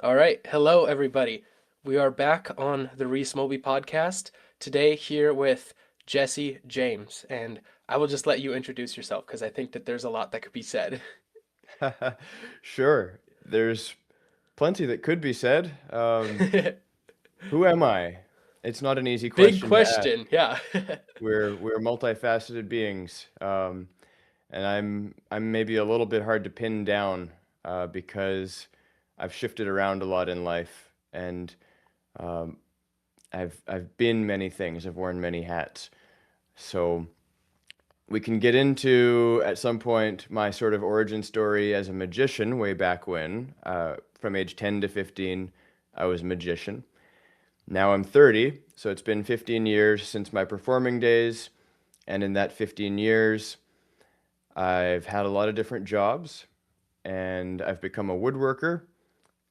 All right. Hello, everybody. We are back on the Reese Moby podcast today here with Jesse James. And I will just let you introduce yourself because I think that there's a lot that could be said. Sure, there's plenty that could be said. Who am I? It's not an easy Big question to ask. question. Yeah. We're multifaceted beings, and I'm maybe a little bit hard to pin down because I've shifted around a lot in life, and um, I've been many things. I've worn many hats. So we can get into at some point my sort of origin story as a magician way back when. From age 10 to 15, I was a magician. Now I'm 30, so it's been 15 years since my performing days. And in that 15 years, I've had a lot of different jobs and I've become a woodworker.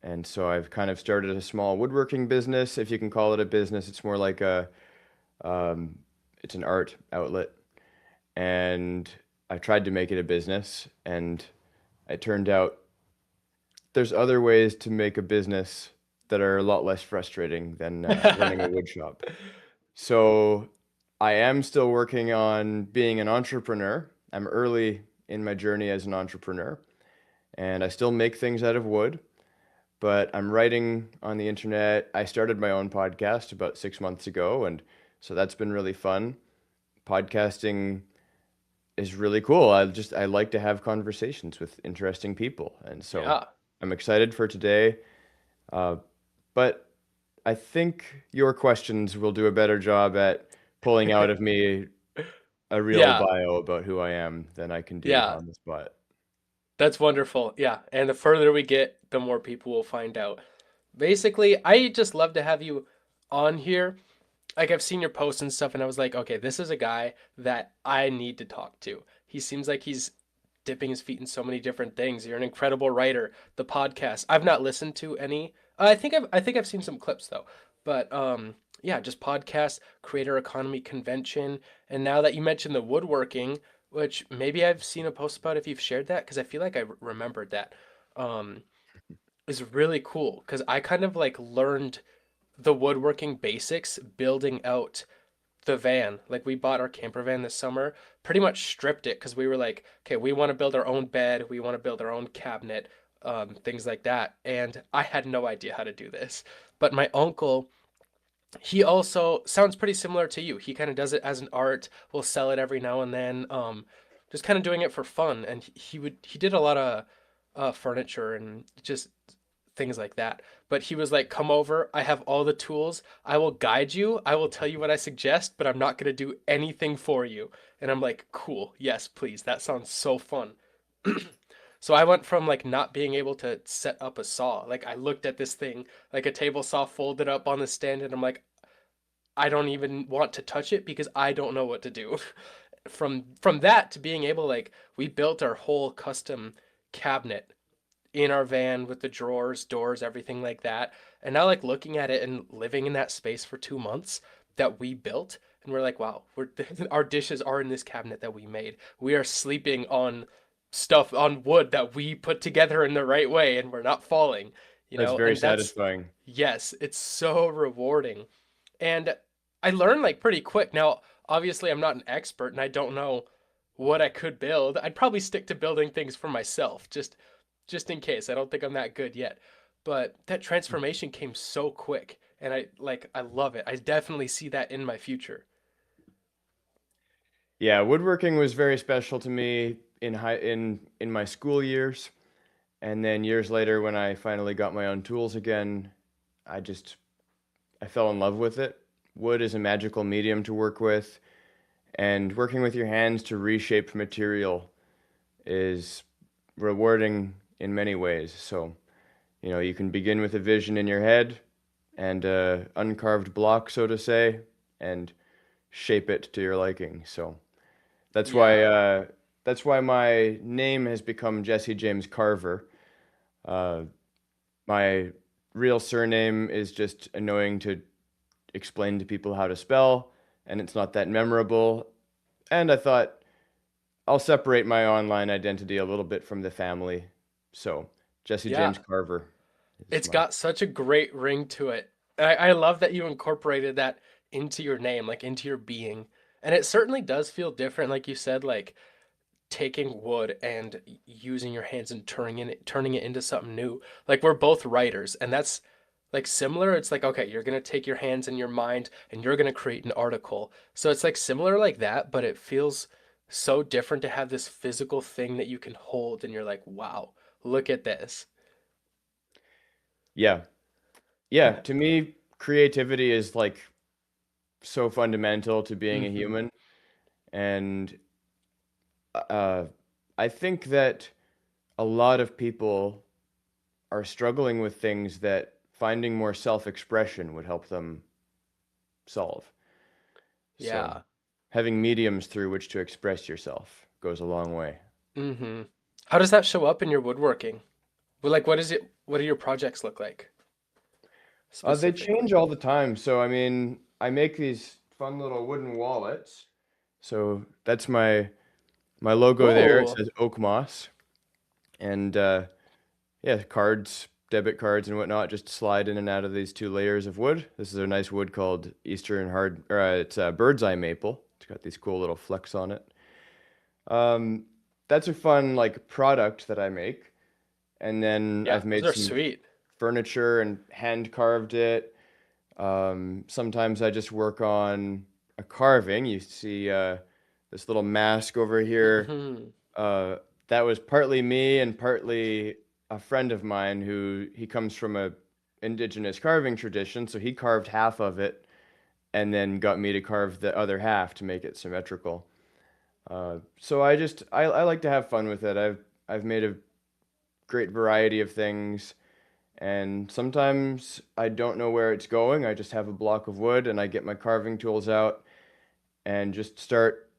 And so I've kind of started a small woodworking business, if you can call it a business. It's more like um, it's an art outlet. And I tried to make it a business, and it turned out there's other ways to make a business that are a lot less frustrating than running a wood shop. So I am still working on being an entrepreneur. I'm early in my journey as an entrepreneur, and I still make things out of wood, but I'm writing on the internet. I started my own podcast about 6 months ago, and so that's been really fun. Podcasting is really cool. I like to have conversations with interesting people, and so Yeah. I'm excited for today. Uh, but I think your questions will do a better job at pulling out of me a real Yeah. bio about who I am than I can do Yeah. on the spot. That's wonderful. Yeah. And the further we get, the more people will find out. Basically, I just love to have you on here. Like I've seen your posts and stuff, and I was like, okay, this is a guy that I need to talk to. He seems like he's dipping his feet in so many different things. You're an incredible writer. The podcast, I've not listened to any. I think I've seen some clips though. But yeah, just podcast, creator economy convention, and now that you mentioned the woodworking, which maybe I've seen a post about if you've shared that because I feel like I remembered that. Um, is really cool because I kind of like learned the woodworking basics building out the van. Like we bought our camper van this summer, pretty much stripped it because we were like, okay, we want to build our own bed, we want to build our own cabinet, things like that. And I had no idea how to do this. But my uncle, he also sounds pretty similar to you. He kind of does it as an art, will sell it every now and then, just kind of doing it for fun. And he did a lot of furniture and just things like that. But he was like, "Come over. I have all the tools. I will guide you. I will tell you what I suggest, but I'm not going to do anything for you." And I'm like, "Cool. Yes, please. That sounds so fun." So I went from like not being able to set up a saw. Like I looked at this thing, like a table saw folded up on the stand, and I'm like, I don't even want to touch it because I don't know what to do. From that to being able like we built our whole custom cabinet in our van with the drawers, doors, everything like that. And now like looking at it and living in that space for 2 months that we built, and we're like, wow, we're our dishes are in this cabinet that we made. We are sleeping on stuff on wood that we put together in the right way and we're not falling, That's very and that's satisfying. yes, it's so rewarding. And I learned like pretty quick. Now, obviously I'm not an expert and I don't know what I could build. I'd probably stick to building things for myself, just in case. I don't think I'm that good yet. But that transformation came so quick and I love it. I definitely see that in my future. Yeah, woodworking was very special to me in my school years, and then years later when I finally got my own tools again, I just I fell in love with it. Wood is a magical medium to work with, and working with your hands to reshape material is rewarding in many ways. So, you can begin with a vision in your head and a uncarved block, so to say, and shape it to your liking. So that's why Yeah. uh, that's why my name has become Jesse James Carver. Uh, my real surname is just annoying to explain to people how to spell, and it's not that memorable. And I thought I'll separate my online identity a little bit from the family. So, Jesse James Yeah. Carver. is It's my got such a great ring to it. I love that you incorporated that into your name, like into your being. And it certainly does feel different, like you said, like taking wood and using your hands and turning it into something new. Like we're both writers, and that's like similar. It's like, okay, you're gonna take your hands and your mind and you're gonna create an article. So it's like similar like that, but it feels so different to have this physical thing that you can hold and you're like, wow, look at this. yeah. Yeah, Yeah. to me, creativity is like so fundamental to being a Hmm. human. And uh, I think that a lot of people are struggling with things that finding more self-expression would help them solve. So Yeah. having mediums through which to express yourself goes a long way. Hmm. How does that show up in your woodworking? Well, like, what is it? What do your projects look like They specifically? change all the time. So I mean, I make these fun little wooden wallets. So that's my logo there. It Cool. says oak moss, and yeah, cards, debit cards and whatnot, just slide in and out of these two layers of wood. This is a nice wood called Eastern hard, or it's bird's eye maple. It's got these cool little flecks on it. Um, that's a fun like product that I make. And then Yeah, I've those made are some sweet. furniture and hand carved it. Sometimes I just work on a carving. You see this little mask over here. Hmm. Uh, that was partly me and partly a friend of mine who he comes from a indigenous carving tradition, so he carved half of it and then got me to carve the other half to make it symmetrical. So I like to have fun with it. I've made a great variety of things, and sometimes I don't know where it's going. I just have a block of wood and I get my carving tools out and just start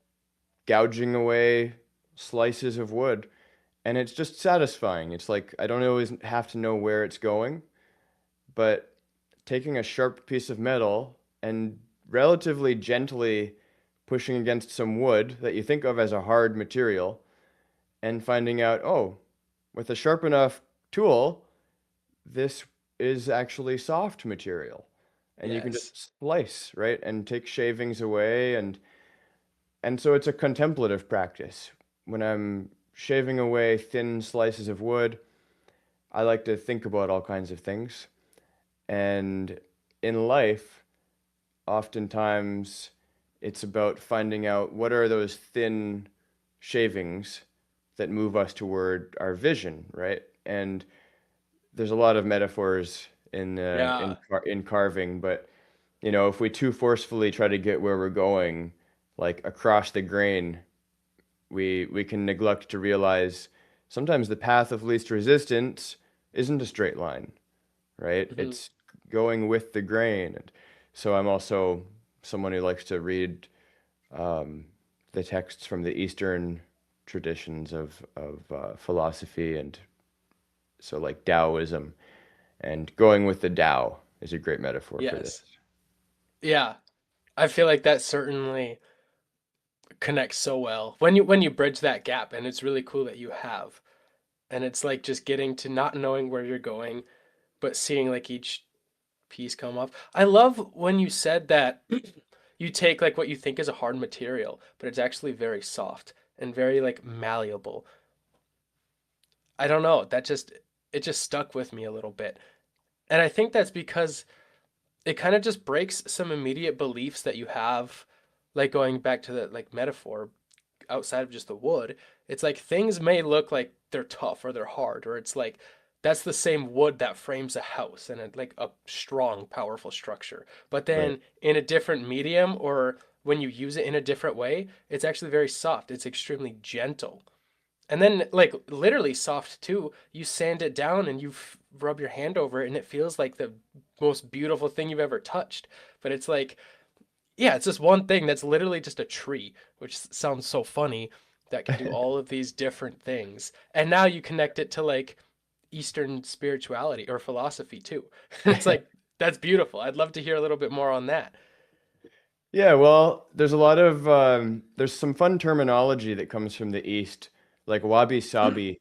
gouging away slices of wood. And it's just satisfying. It's like I don't always have to know where it's going, but taking a sharp piece of metal and relatively gently pushing against some wood that you think of as a hard material and finding out, oh, with a sharp enough tool, this is actually soft material. And you can Yes. just slice, right? And take shavings away and so it's a contemplative practice. When I'm shaving away thin slices of wood, I like to think about all kinds of things. And in life, oftentimes it's about finding out what are those thin shavings that move us toward our vision, right? And there's a lot of metaphors Yeah. in carving, but you know, if we too forcefully try to get where we're going, like across the grain, we can neglect to realize sometimes the path of least resistance isn't a straight line, right? Hmm. It's going with the grain. And so I'm also someone who likes to read um, the texts from the Eastern traditions of philosophy, and so like Taoism, and going with the Tao is a great metaphor for this. Yes. Yeah. I feel like that certainly connects so well when you bridge that gap, and it's really cool that you have. And it's like just getting to not knowing where you're going, but seeing like each piece come up. I love when you said that you take like what you think is a hard material, but it's actually very soft and very like malleable. I don't know, that just it just stuck with me a little bit. And I think that's because it kind of just breaks some immediate beliefs that you have, like going back to the like metaphor outside of just the wood. It's like things may look like they're tough or they're hard, or it's like that's the same wood that frames a house and like a strong, powerful structure. But Right. then in a different medium or when you use it in a different way, it's actually very soft. It's extremely gentle. And then, like, literally soft too. You sand it down and rub your hand over it, and it feels like the most beautiful thing you've ever touched. But it's like, yeah, it's just one thing that's literally just a tree, which sounds so funny that can do all of these different things. And now you connect it to like Eastern spirituality or philosophy too. It's like, that's beautiful. I'd love to hear a little bit more on that. Yeah, well, there's a lot of there's some fun terminology that comes from the East, like wabi sabi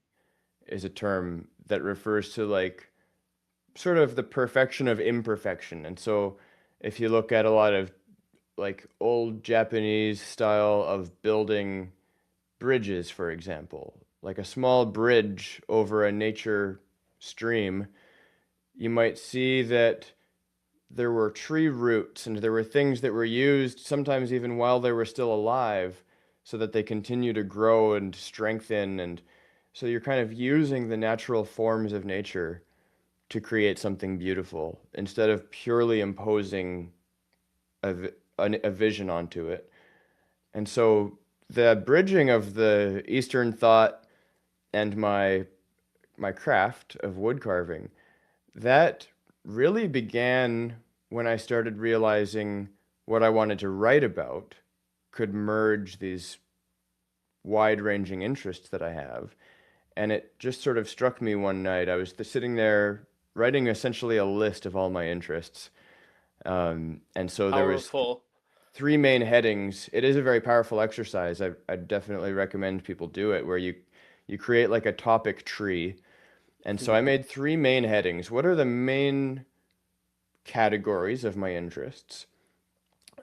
is a term that refers to like sort of the perfection of imperfection. And so if you look at a lot of like old Japanese style of building bridges, for example, like a small bridge over a nature stream, you might see that there were tree roots and there were things that were used sometimes even while they were still alive so that they continue to grow and strengthen. And so you're kind of using the natural forms of nature to create something beautiful instead of purely imposing a vision onto it. And so the bridging of the Eastern thought and my craft of wood carving, that really began when I started realizing what I wanted to write about could merge these wide-ranging interests that I have. And it just sort of struck me one night. I was sitting there writing essentially a list of all my interests. And so there was Powerful. three main headings. It is a very powerful exercise. I definitely recommend people do it, where you create like a topic tree. And so I made three main headings. What are the main categories of my interests?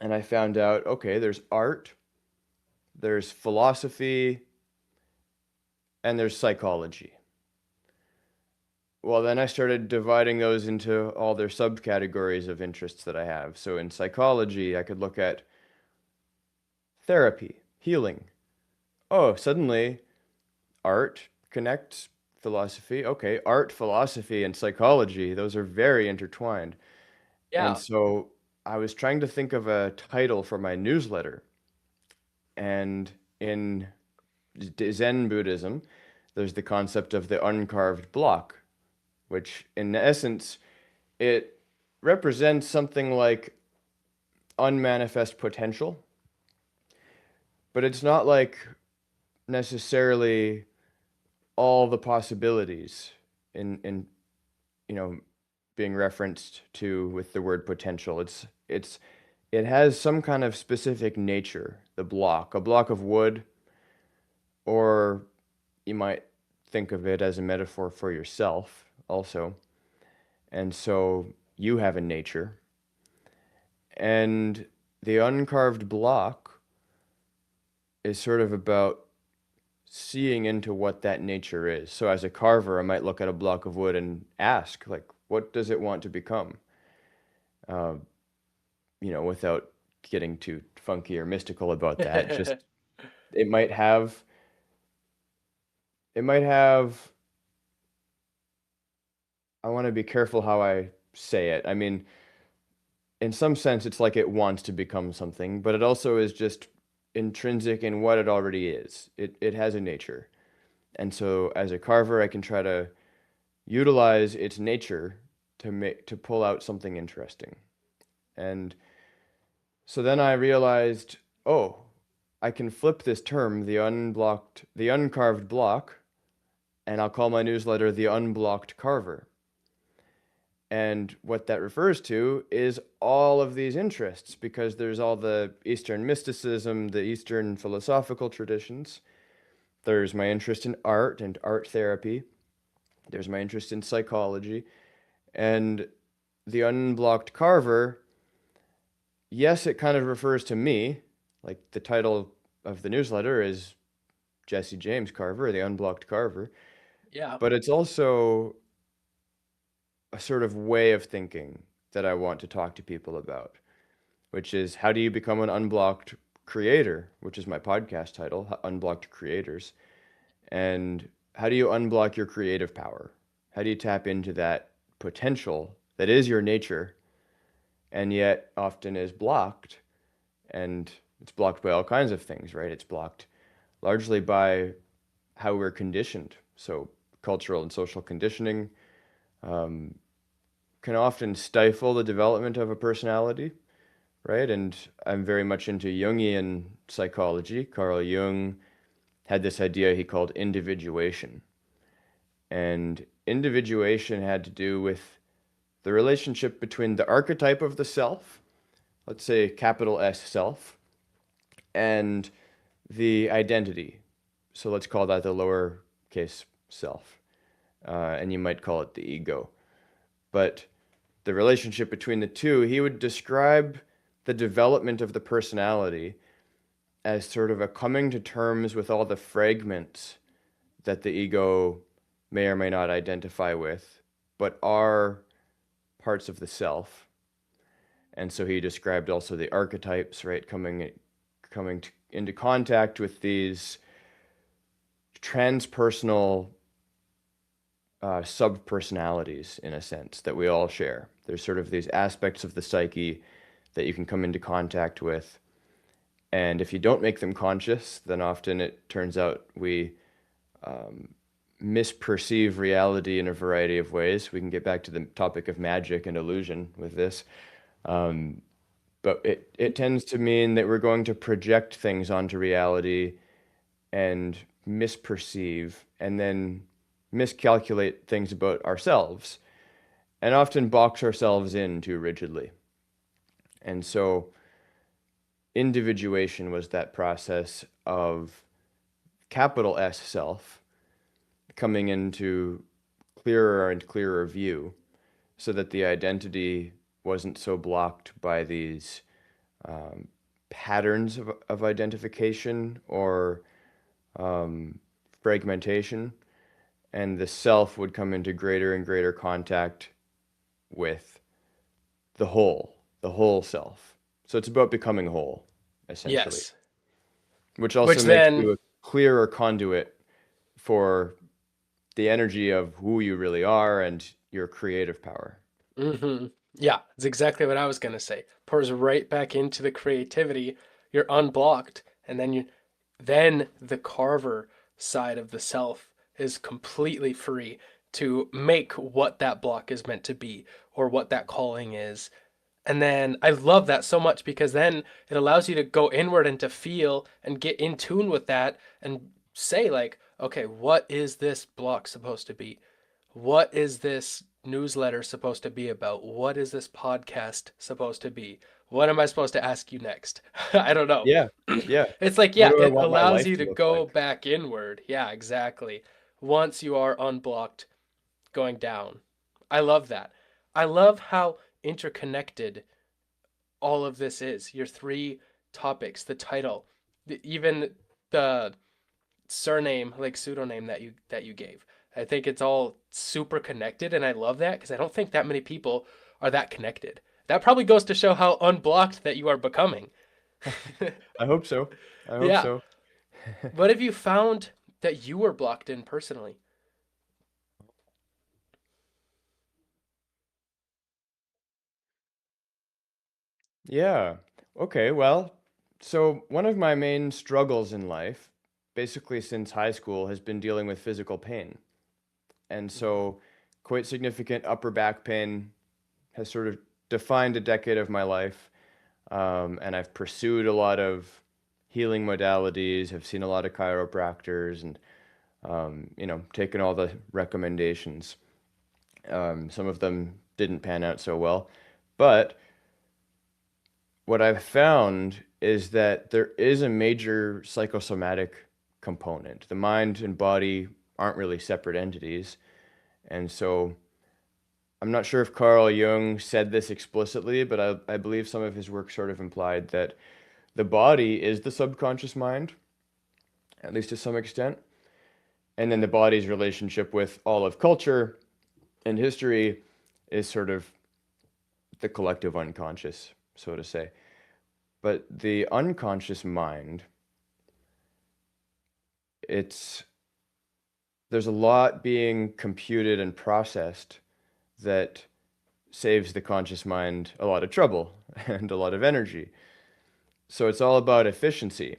And I found out, okay, there's art, there's philosophy, and there's psychology. Well, then I started dividing those into all their subcategories of interests that I have. So in psychology, I could look at therapy, healing. Oh, suddenly art connects philosophy. Okay, art, philosophy, and psychology, those are very intertwined. And Yeah. so I was trying to think of a title for my newsletter. And in Zen Buddhism, there's the concept of the uncarved block, which in essence, it represents something like unmanifest potential, but it's not like necessarily all the possibilities in you know being referenced to with the word potential. It has some kind of specific nature, the block, a block of wood, or you might think of it as a metaphor for yourself also. And so you have a nature. And the uncarved block is sort of about seeing into what that nature is. So as a carver, I might look at a block of wood and ask, like, what does it want to become? Uh, without getting too funky or mystical about that. Just it might have it might have I want to be careful how I say it. I mean, in some sense it's like it wants to become something, but it also is just intrinsic in what it already is. It has a nature. And so as a carver, I can try to utilize its nature to pull out something interesting. And so then I realized, oh, I can flip this term, the uncarved block, and I'll call my newsletter the Unblocked Carver. And what that refers to is all of these interests, because there's all the Eastern mysticism, the Eastern philosophical traditions. There's my interest in art and art therapy. There's my interest in psychology. And the Unblocked Carver, yes, it kind of refers to me. Like the title of the newsletter is Jesse James Carver, the Unblocked Carver. Yeah. But it's also a sort of way of thinking that I want to talk to people about, which is how do you become an unblocked creator, which is my podcast title, Unblocked Creators. And how do you unblock your creative power? How do you tap into that potential that is your nature and yet often is blocked? And it's blocked by all kinds of things, right? It's blocked largely by how we're conditioned. So cultural and social conditioning um, can often stifle the development of a personality, right? And I'm very much into Jungian psychology. Carl Jung had this idea he called individuation. And individuation had to do with the relationship between the archetype of the self, let's say capital S self, and the identity. So let's call that the lowercase self. And you might call it the ego. but the relationship between the two, he would describe the development of the personality as sort of a coming to terms with all the fragments that the ego may or may not identify with, but are parts of the self. And so he described also the archetypes, right, into contact with these transpersonal sub-personalities, in a sense, that we all share. There's sort of these aspects of the psyche that you can come into contact with. And if you don't make them conscious, then often it turns out we misperceive reality in a variety of ways. We can get back to the topic of magic and illusion with this. Um, but it tends to mean that we're going to project things onto reality and misperceive and then miscalculate things about ourselves and often box ourselves in too rigidly. And so individuation was that process of capital S self coming into clearer and clearer view so that the identity wasn't so blocked by these patterns of identification or fragmentation, and the self would come into greater and greater contact with the whole self. So it's about becoming whole, essentially, Yes. which also Which makes then, you a clearer conduit for the energy of who you really are and your creative power. yeah, it's exactly what I was gonna say. Pours right back into the creativity. You're unblocked, and then the Carver side of the self is completely free to make what that block is meant to be or what that calling is. And then I love that so much because then it allows you to go inward and to feel and get in tune with that and say, like, okay, what is this block supposed to be? What is this newsletter supposed to be about? What is this podcast supposed to be? What am I supposed to ask you next? I don't know. Yeah, yeah. It's like, What yeah, do I it want my allows life you to to look go like? back inward. Yeah, exactly. Once you are unblocked, going down. I love that. I love how interconnected all of this is. Your three topics, the title, even the surname, like pseudonym that you gave. I think it's all super connected, and I love that because I don't think that many people are that connected. That probably goes to show how unblocked that you are becoming. I hope so. I hope Yeah. so. What have you found that you were blocked in personally? Yeah. Okay. Well, so one of my main struggles in life, basically since high school, has been dealing with physical pain. And Mm-hmm. so quite significant upper back pain has sort of defined a decade of my life. And I've pursued a lot of healing modalities, have seen a lot of chiropractors and, taken all the recommendations. Some of them didn't pan out so well. But what I've found is that there is a major psychosomatic component. The mind and body aren't really separate entities. And so I'm not sure if Carl Jung said this explicitly, but I believe some of his work sort of implied that the body is the subconscious mind, at least to some extent. And then the body's relationship with all of culture and history is sort of the collective unconscious, so to say. But the unconscious mind, it's there's a lot being computed and processed that saves the conscious mind a lot of trouble and a lot of energy. So it's all about efficiency.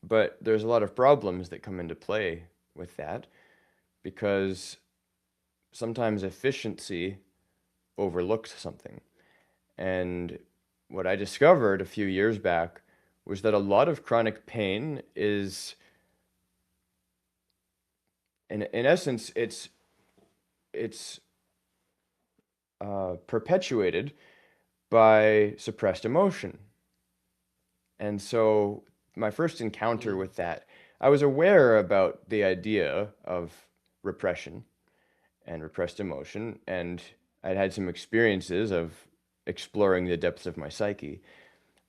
But there's a lot of problems that come into play with that because sometimes efficiency overlooks something. And what I discovered a few years back was that a lot of chronic pain is, in essence, it's perpetuated by suppressed emotion. And so my first encounter Mm-hmm. with that, I was aware about the idea of repression and repressed emotion, and I'd had some experiences of exploring the depths of my psyche.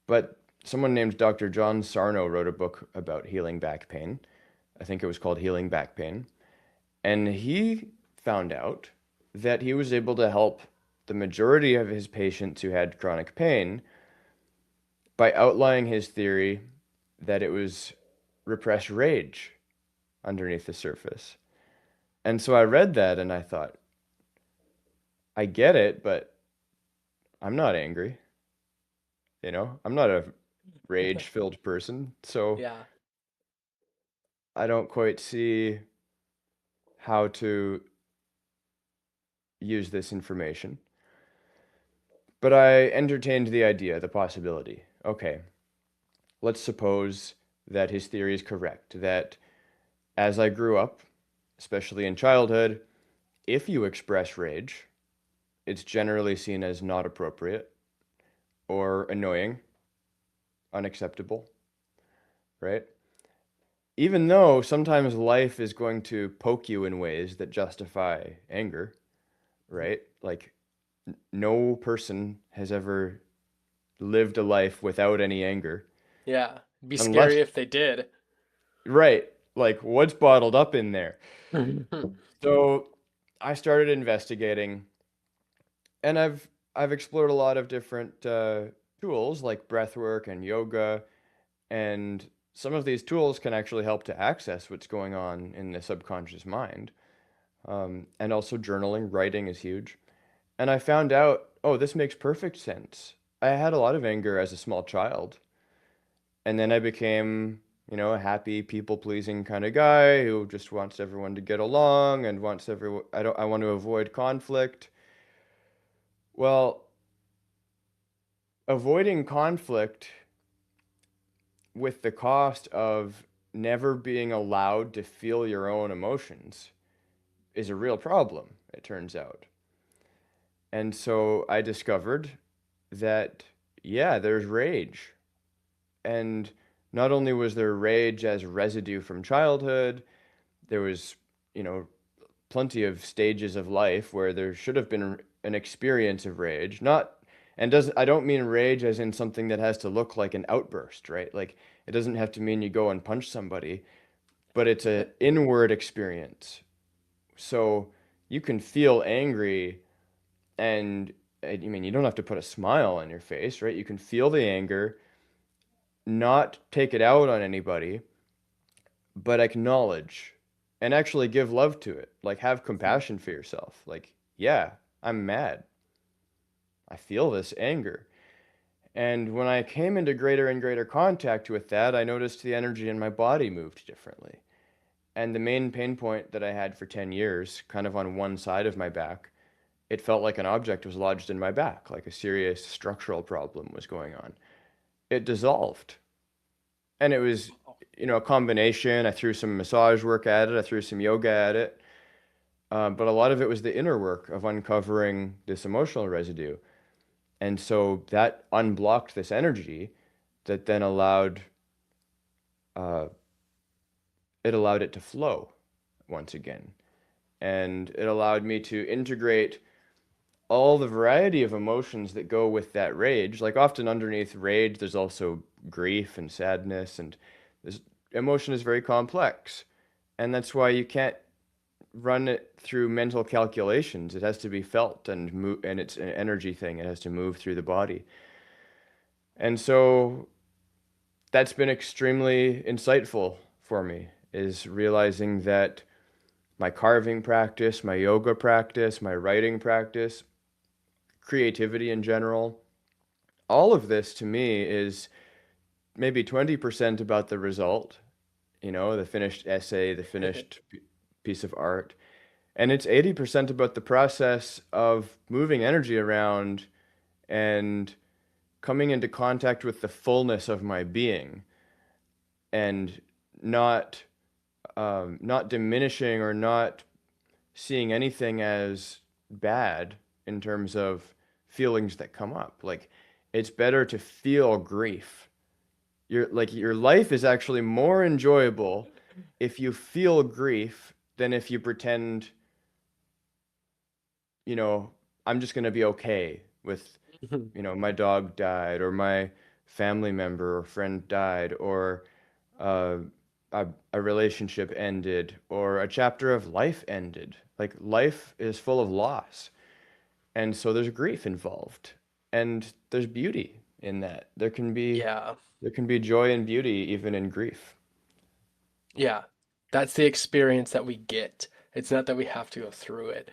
But someone named Dr. John Sarno wrote a book about healing back pain. I think it was called Healing Back Pain. And he found out that he was able to help the majority of his patients who had chronic pain by outlining his theory that it was repressed rage underneath the surface. And so I read that and I thought, I get it, but I'm not angry. I'm not a rage-filled person. So Yeah. I don't quite see how to use this information. But I entertained the idea, the possibility. Okay, let's suppose that his theory is correct, that as I grew up, especially in childhood, if you express rage, it's generally seen as not appropriate or annoying, unacceptable, right? Even though sometimes life is going to poke you in ways that justify anger, right? Like no person has ever lived a life without any anger. Yeah. It'd be Unless, scary if they did. right, like what's bottled up in there? So I started investigating, and I've explored a lot of different tools like breath work and yoga, and some of these tools can actually help to access what's going on in the subconscious mind. And also journaling, writing is huge. And I found out, oh, this makes perfect sense. I had a lot of anger as a small child, and then I became, a happy, people-pleasing kind of guy who just wants everyone to get along and wants everyone, I want to avoid conflict. Well, avoiding conflict with the cost of never being allowed to feel your own emotions is a real problem, it turns out. And so I discovered that, yeah, there's rage. And not only was there rage as residue from childhood, there was, you know, plenty of stages of life where there should have been an experience of rage. Not, and does I don't mean rage as in something that has to look like an outburst, right? Like it doesn't have to mean you go and punch somebody, but it's an inward experience. So you can feel angry and I mean, you don't have to put a smile on your face, right? You can feel the anger, not take it out on anybody, but acknowledge and actually give love to it. Like have compassion for yourself. Like, yeah, I'm mad. I feel this anger. And when I came into greater and greater contact with that, I noticed the energy in my body moved differently. And the main pain point that I had for 10 years, kind of on one side of my back, it felt like an object was lodged in my back, like a serious structural problem was going on. It dissolved. And it was, a combination. I threw some massage work at it, I threw some yoga at it. But a lot of it was the inner work of uncovering this emotional residue. And so that unblocked this energy that then uh, allowed it to flow once again. And it allowed me to integrate all the variety of emotions that go with that rage. Like often underneath rage, there's also grief and sadness, and this emotion is very complex. And that's why you can't run it through mental calculations. It has to be felt and move, and it's an energy thing. It has to move through the body. And so that's been extremely insightful for me, is realizing that my carving practice, my yoga practice, my writing practice, creativity in general, all of this to me is maybe 20% about the result, the finished essay, the finished piece of art. And it's 80% about the process of moving energy around and coming into contact with the fullness of my being and not not diminishing or not seeing anything as bad in terms of feelings that come up. Like it's better to feel grief. Your life is actually more enjoyable if you feel grief than if you pretend, you know, I'm just going to be okay with, my dog died, or my family member or friend died, or uh, a relationship ended, or a chapter of life ended. Like life is full of loss. And so there's grief involved. And there's beauty in that. Yeah. There can be joy and beauty even in grief. Yeah. That's the experience that we get. It's not that we have to go through it.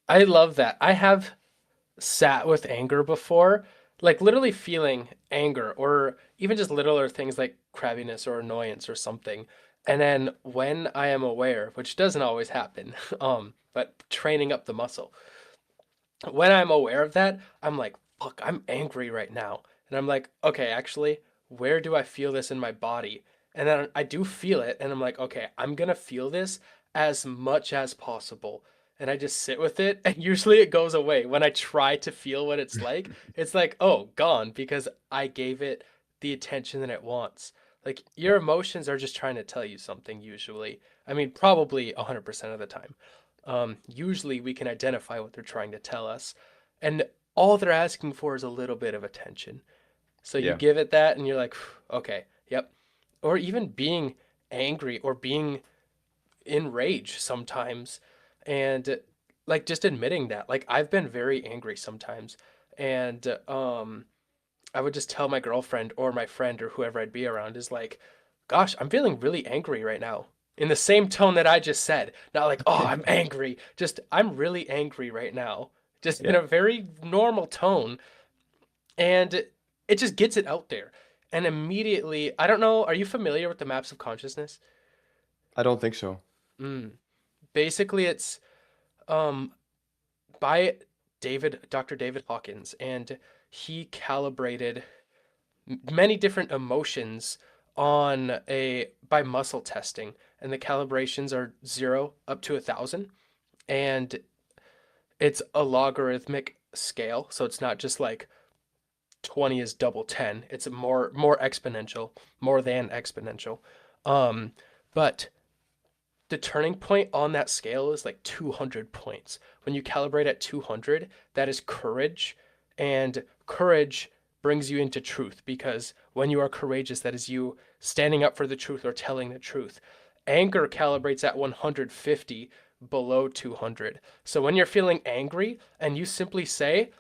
I love that. I have sat with anger before, like literally feeling anger or even just littler things like crabbiness or annoyance or something. And then when I am aware, which doesn't always happen, but training up the muscle, when I'm aware of that, I'm like, fuck, I'm angry right now. And I'm like, okay, actually, where do I feel this in my body? And then I do feel it, and I'm like, okay, I'm gonna feel this as much as possible. And I just sit with it, and usually it goes away. When I try to feel what it's like, oh, gone, because I gave it the attention that it wants. Like, your emotions are just trying to tell you something, usually. I mean, probably 100% of the time. Usually we can identify what they're trying to tell us, and all they're asking for is a little bit of attention. So you Yeah. give it that, and you're like, okay, yep. Or even being angry or being in rage sometimes, and like just admitting that. Like I've been very angry sometimes, and I would just tell my girlfriend or my friend or whoever I'd be around is like, gosh, I'm feeling really angry right now. In the same tone that I just said. Not like, oh, I'm angry. Just, I'm really angry right now. Just in Yeah. a very normal tone. And it just gets it out there. And immediately, I don't know, are you familiar with the maps of consciousness? I don't think so. Mm. Basically, it's um, by Dr. David Hawkins, and he calibrated many different emotions on a by muscle testing, and the calibrations are 0 up to 1,000, and it's a logarithmic scale, so it's not just like 20 is double 10. It's more exponential, more than exponential. um but the turning point on that scale is like 200 points. When you calibrate at 200, that is courage. And courage brings you into truth, because when you are courageous, that is you standing up for the truth or telling the truth. Anger calibrates at 150, below 200. So when you're feeling angry and you simply say,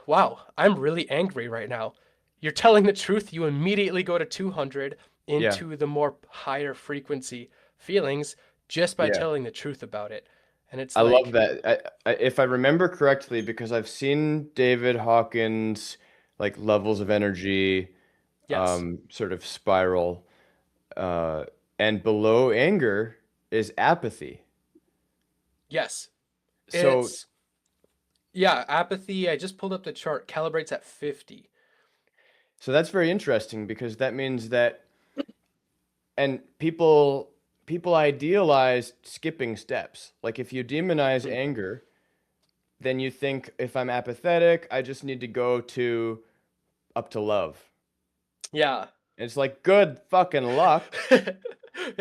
wow, I'm really angry right now, you're telling the truth, you immediately go to 200 Yeah. into the more higher frequency feelings just by Yeah. telling the truth about it. And it's I love like, that. If I remember correctly, because I've seen David Hawkins like levels of energy yes, sort of spiral, uh, and below anger is apathy. yes, So it's, yeah, apathy. I just pulled up the chart, calibrates at 50. so that's very interesting because that means that, and people idealize skipping steps. Like if you demonize Hmm. anger, then you think if I'm apathetic, I just need to go to up to love. Yeah. And it's like good fucking luck.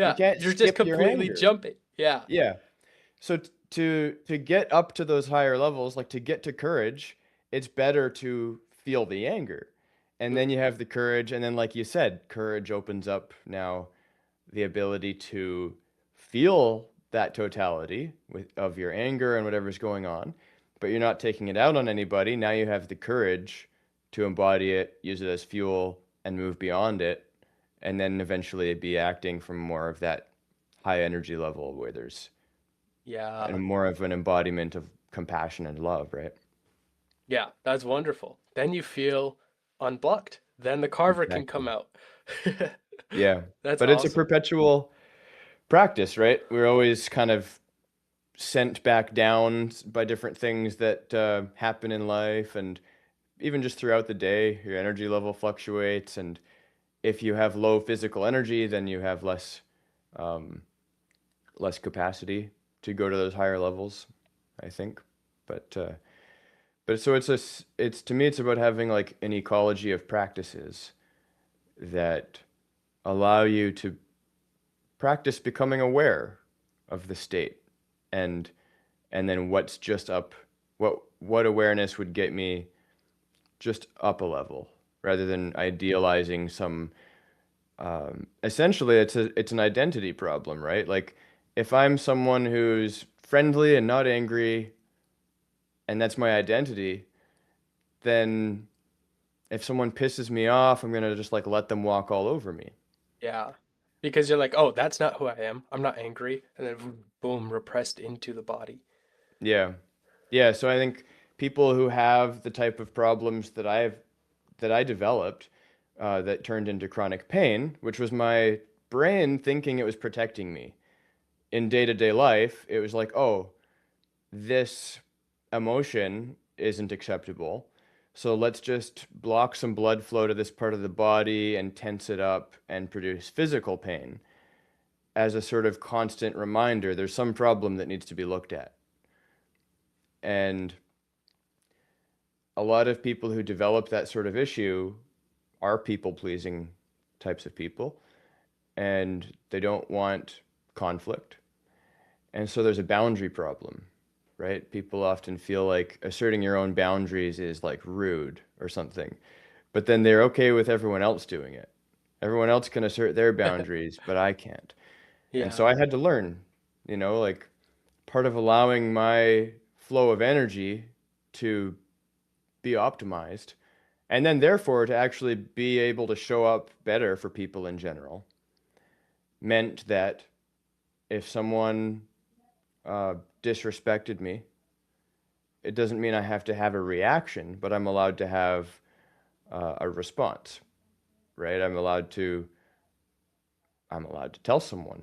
You Yeah, can't you're just skip your completely anger. jumping. Yeah. Yeah. So to get up to those higher levels, like to get to courage, it's better to feel the anger. And then you Hmm. have the courage, and then like you said, courage opens up now the ability to feel that totality of your anger and whatever's going on, but you're not taking it out on anybody. Now you have the courage to embody it, use it as fuel, and move beyond it, and then eventually be acting from more of that high energy level where there's Yeah. more of an embodiment of compassion and love, right? Yeah, that's wonderful. Then you feel unblocked. Then the Carver can come Exactly. out. Yeah. That's But it's a awesome. perpetual practice, right? We're always kind of sent back down by different things that happen in life, and even just throughout the day your energy level fluctuates, and if you have low physical energy then you have um, less capacity to go to those higher levels, I think. But so it's to me it's about having like an ecology of practices that allow you to practice becoming aware of the state, and and then what's just up, what awareness would get me just up a level rather than idealizing some essentially it's an identity problem, right? Like if I'm someone who's friendly and not angry and that's my identity, then if someone pisses me off, I'm gonna just like let them walk all over me. Yeah. Because you're like, oh, that's not who I am. I'm not angry. And then boom, repressed into the body. Yeah. Yeah, so I think people who have the type of problems that I developed that turned into chronic pain, which was my brain thinking it was protecting me. In day-to-day life, it was like, oh, this emotion isn't acceptable. So let's just block some blood flow to this part of the body and tense it up and produce physical pain as a sort of constant reminder there's some problem that needs to be looked at. And a lot of people who develop that sort of issue are people pleasing types of people, and they don't want conflict. And so there's a boundary problem, right? People often feel like asserting your own boundaries is like rude or something, but then they're okay with everyone else doing it. Everyone else can assert their boundaries, but I can't. And so Yeah. I had to learn, like part of allowing my flow of energy to be optimized and then therefore to actually be able to show up better for people in general meant that if someone uh, disrespected me, it doesn't mean I have to have a reaction, but I'm allowed to have a response, right? I'm allowed to tell someone,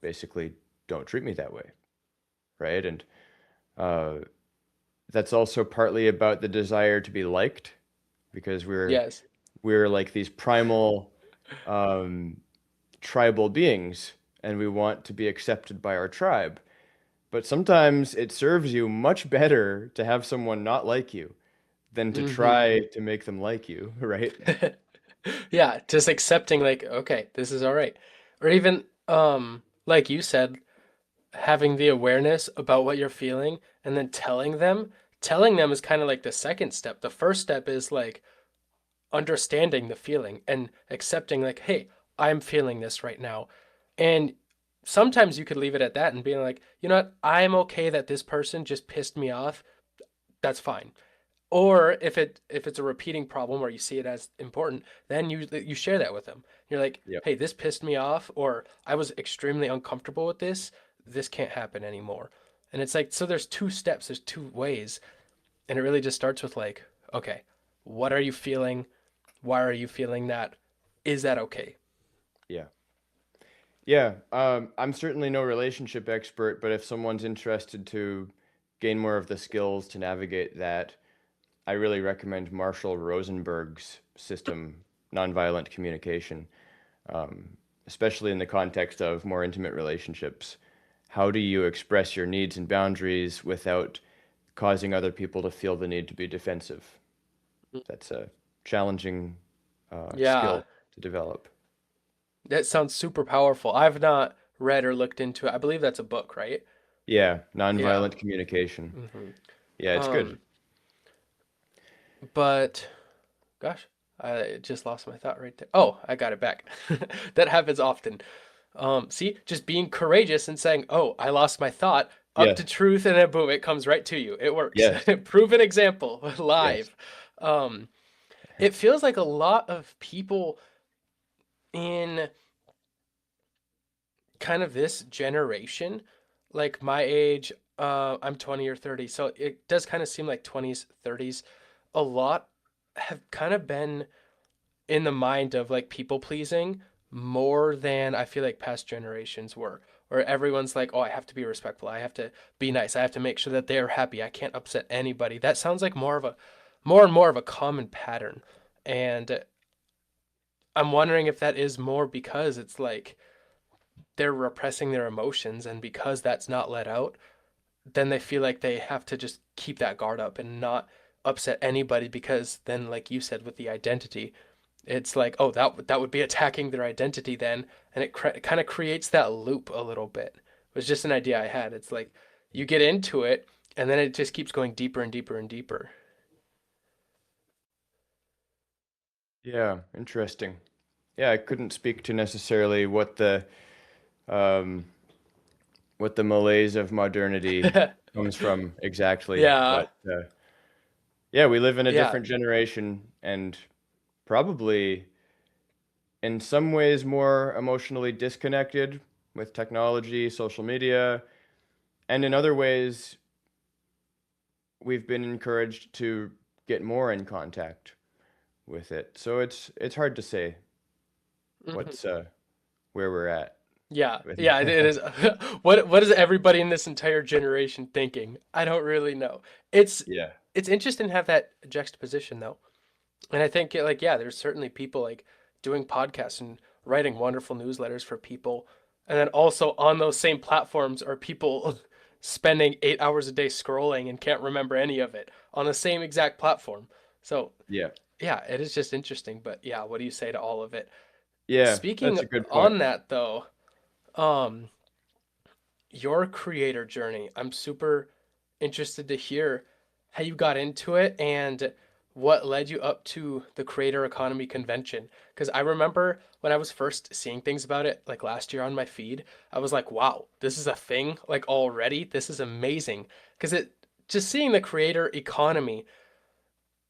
basically, don't treat me that way, right? And uh, that's also partly about the desire to be liked, because Yes. we're like these primal um, tribal beings, and we want to be accepted by our tribe. But sometimes it serves you much better to have someone not like you than to Mm-hmm. try to make them like you, right? Yeah, just accepting like, okay, this is all right. Or even like you said, having the awareness about what you're feeling and then telling them. Telling them is kind of like the second step. The first step is like understanding the feeling and accepting like, hey, I'm feeling this right now. And sometimes you could leave it at that and being like, you know what, I'm okay that this person just pissed me off. That's fine. Or if it's a repeating problem or you see it as important, then you share that with them. You're like, Yep. hey, this pissed me off, or I was extremely uncomfortable with this. This can't happen anymore. And it's like, so there's two steps, there's two ways. And it really just starts with like, okay, what are you feeling? Why are you feeling that? Is that okay? Yeah. Yeah. I'm certainly no relationship expert, but if someone's interested to gain more of the skills to navigate that, I really recommend Marshall Rosenberg's system, nonviolent communication, especially in the context of more intimate relationships. How do you express your needs and boundaries without causing other people to feel the need to be defensive? That's a challenging Yeah, skill to develop. that sounds super powerful. I've not read or looked into it. I believe that's a book, right? Yeah, Yeah. nonviolent communication. hmm Yeah, it's good. Um, but gosh, I just lost my thought right there. Oh, I got it back. That happens often. See, just being courageous and saying, "Oh, I lost my thought," up to Yes, truth, and then boom, it comes right to you. It works. yes, Proven example, yes. live. Um, it feels like a lot of people in kind of this generation, like my age, I'm 20 or 30, so it does kind of seem like 20s, 30s. A lot have kind of been in the mind of like people pleasing more than I feel like past generations were. Where everyone's like, oh, I have to be respectful. I have to be nice. I have to make sure that they're happy. I can't upset anybody. That sounds like more and more of a common pattern. And I'm wondering if that is more because it's like they're repressing their emotions, and because that's not let out, then they feel like they have to just keep that guard up and not upset anybody, because then, like you said, with the identity, it's like, oh, that would be attacking their identity then, and it kind of creates that loop a little bit. It was just an idea I had. It's like you get into it, and then it just keeps going deeper and deeper and deeper. Yeah, interesting. Yeah, I couldn't speak to necessarily um, what the malaise of modernity comes from exactly, Yeah, but yeah, we live in a yeah. different generation and probably in some ways more emotionally disconnected with technology, social media, and in other ways we've been encouraged to get more in contact with it. So it's hard to say Mhm. what's where we're at Yeah, with yeah, it is. What is everybody in this entire generation thinking? I don't really know. It's yeah. it's interesting to have that juxtaposition though. And I think like yeah, there's certainly people like doing podcasts and writing wonderful newsletters for people. And then also on those same platforms are people spending 8 hours a day scrolling and can't remember any of it on the same exact platform. So Yeah. yeah, it is just interesting. But yeah, what do you say to all of it? Yeah, Speaking that's a good point. on that though, um, your creator journey. I'm super interested to hear how you got into it and what led you up to the creator economy convention. Because I remember when I was first seeing things about it, like last year on my feed, I was like, wow, this is a thing like already. This is amazing. Because it just seeing the creator economy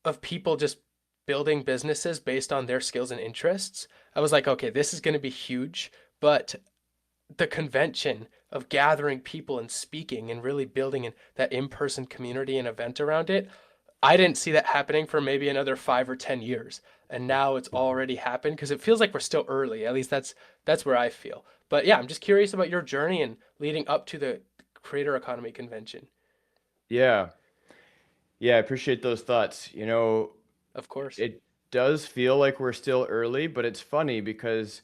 of people just building businesses based on their skills and interests, I was like, okay, this is going to be huge. But the convention of gathering people and speaking and really building that in-person community and event around it, I didn't see that happening for maybe another 5 or 10 years, and now it's already happened because it feels like we're still early. At least that's where I feel. But yeah, I'm just curious about your journey and leading up to the creator economy convention. Yeah. Yeah, I appreciate those thoughts. You know, Of course. it does feel like we're still early, but it's funny because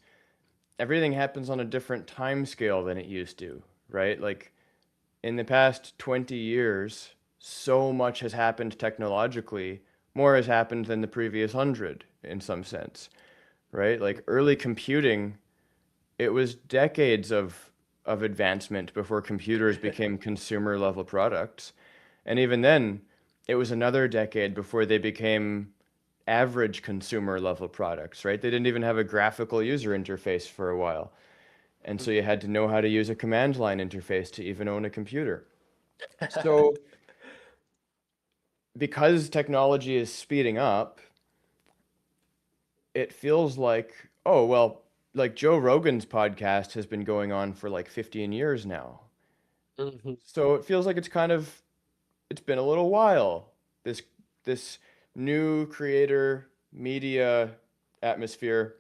everything happens on a different time scale than it used to, right? Like in the past 20 years, so much has happened technologically. More has happened than the previous 100 in some sense, right? Like early computing, it was decades of advancement before computers became consumer level products. And even then, it was another decade before they became average consumer level products, right? They didn't even have a graphical user interface for a while. And so you had to know how to use a command line interface to even own a computer. So, because technology is speeding up, it feels like, oh, well, like Joe Rogan's podcast has been going on for like 15 years now. Mhm. So it feels like it's been a little while. This this new creator media atmosphere,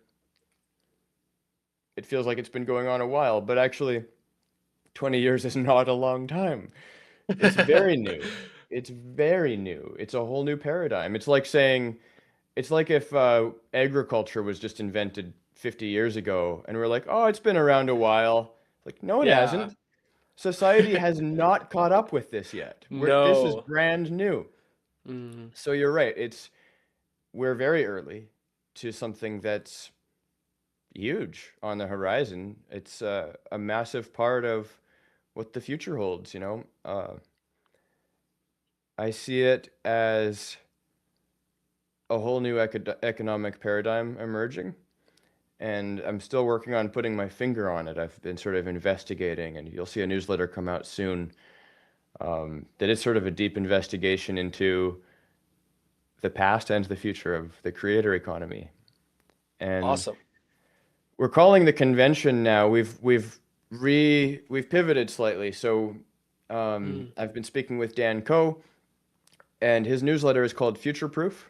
it feels like it's been going on a while, but actually 20 years is not a long time. It's very new. It's very new. It's a whole new paradigm. It's like saying, it's like if agriculture was just invented 50 years ago and we're like, oh, it's been around a while. Like, no, it Yeah. hasn't. Society has not caught up with this yet. This is No. brand new. Mm. So you're right. We're very early to something that's huge on the horizon. It's a massive part of what the future holds, you know. I see it as a whole new economic paradigm emerging, and I'm still working on putting my finger on it. I've been sort of investigating, and you'll see a newsletter come out soon that is sort of a deep investigation into the past and the future of the creator economy. And Awesome. we're calling the convention now. We've pivoted slightly. So Mm. I've been speaking with Dan Coe, and his newsletter is called Future Proof.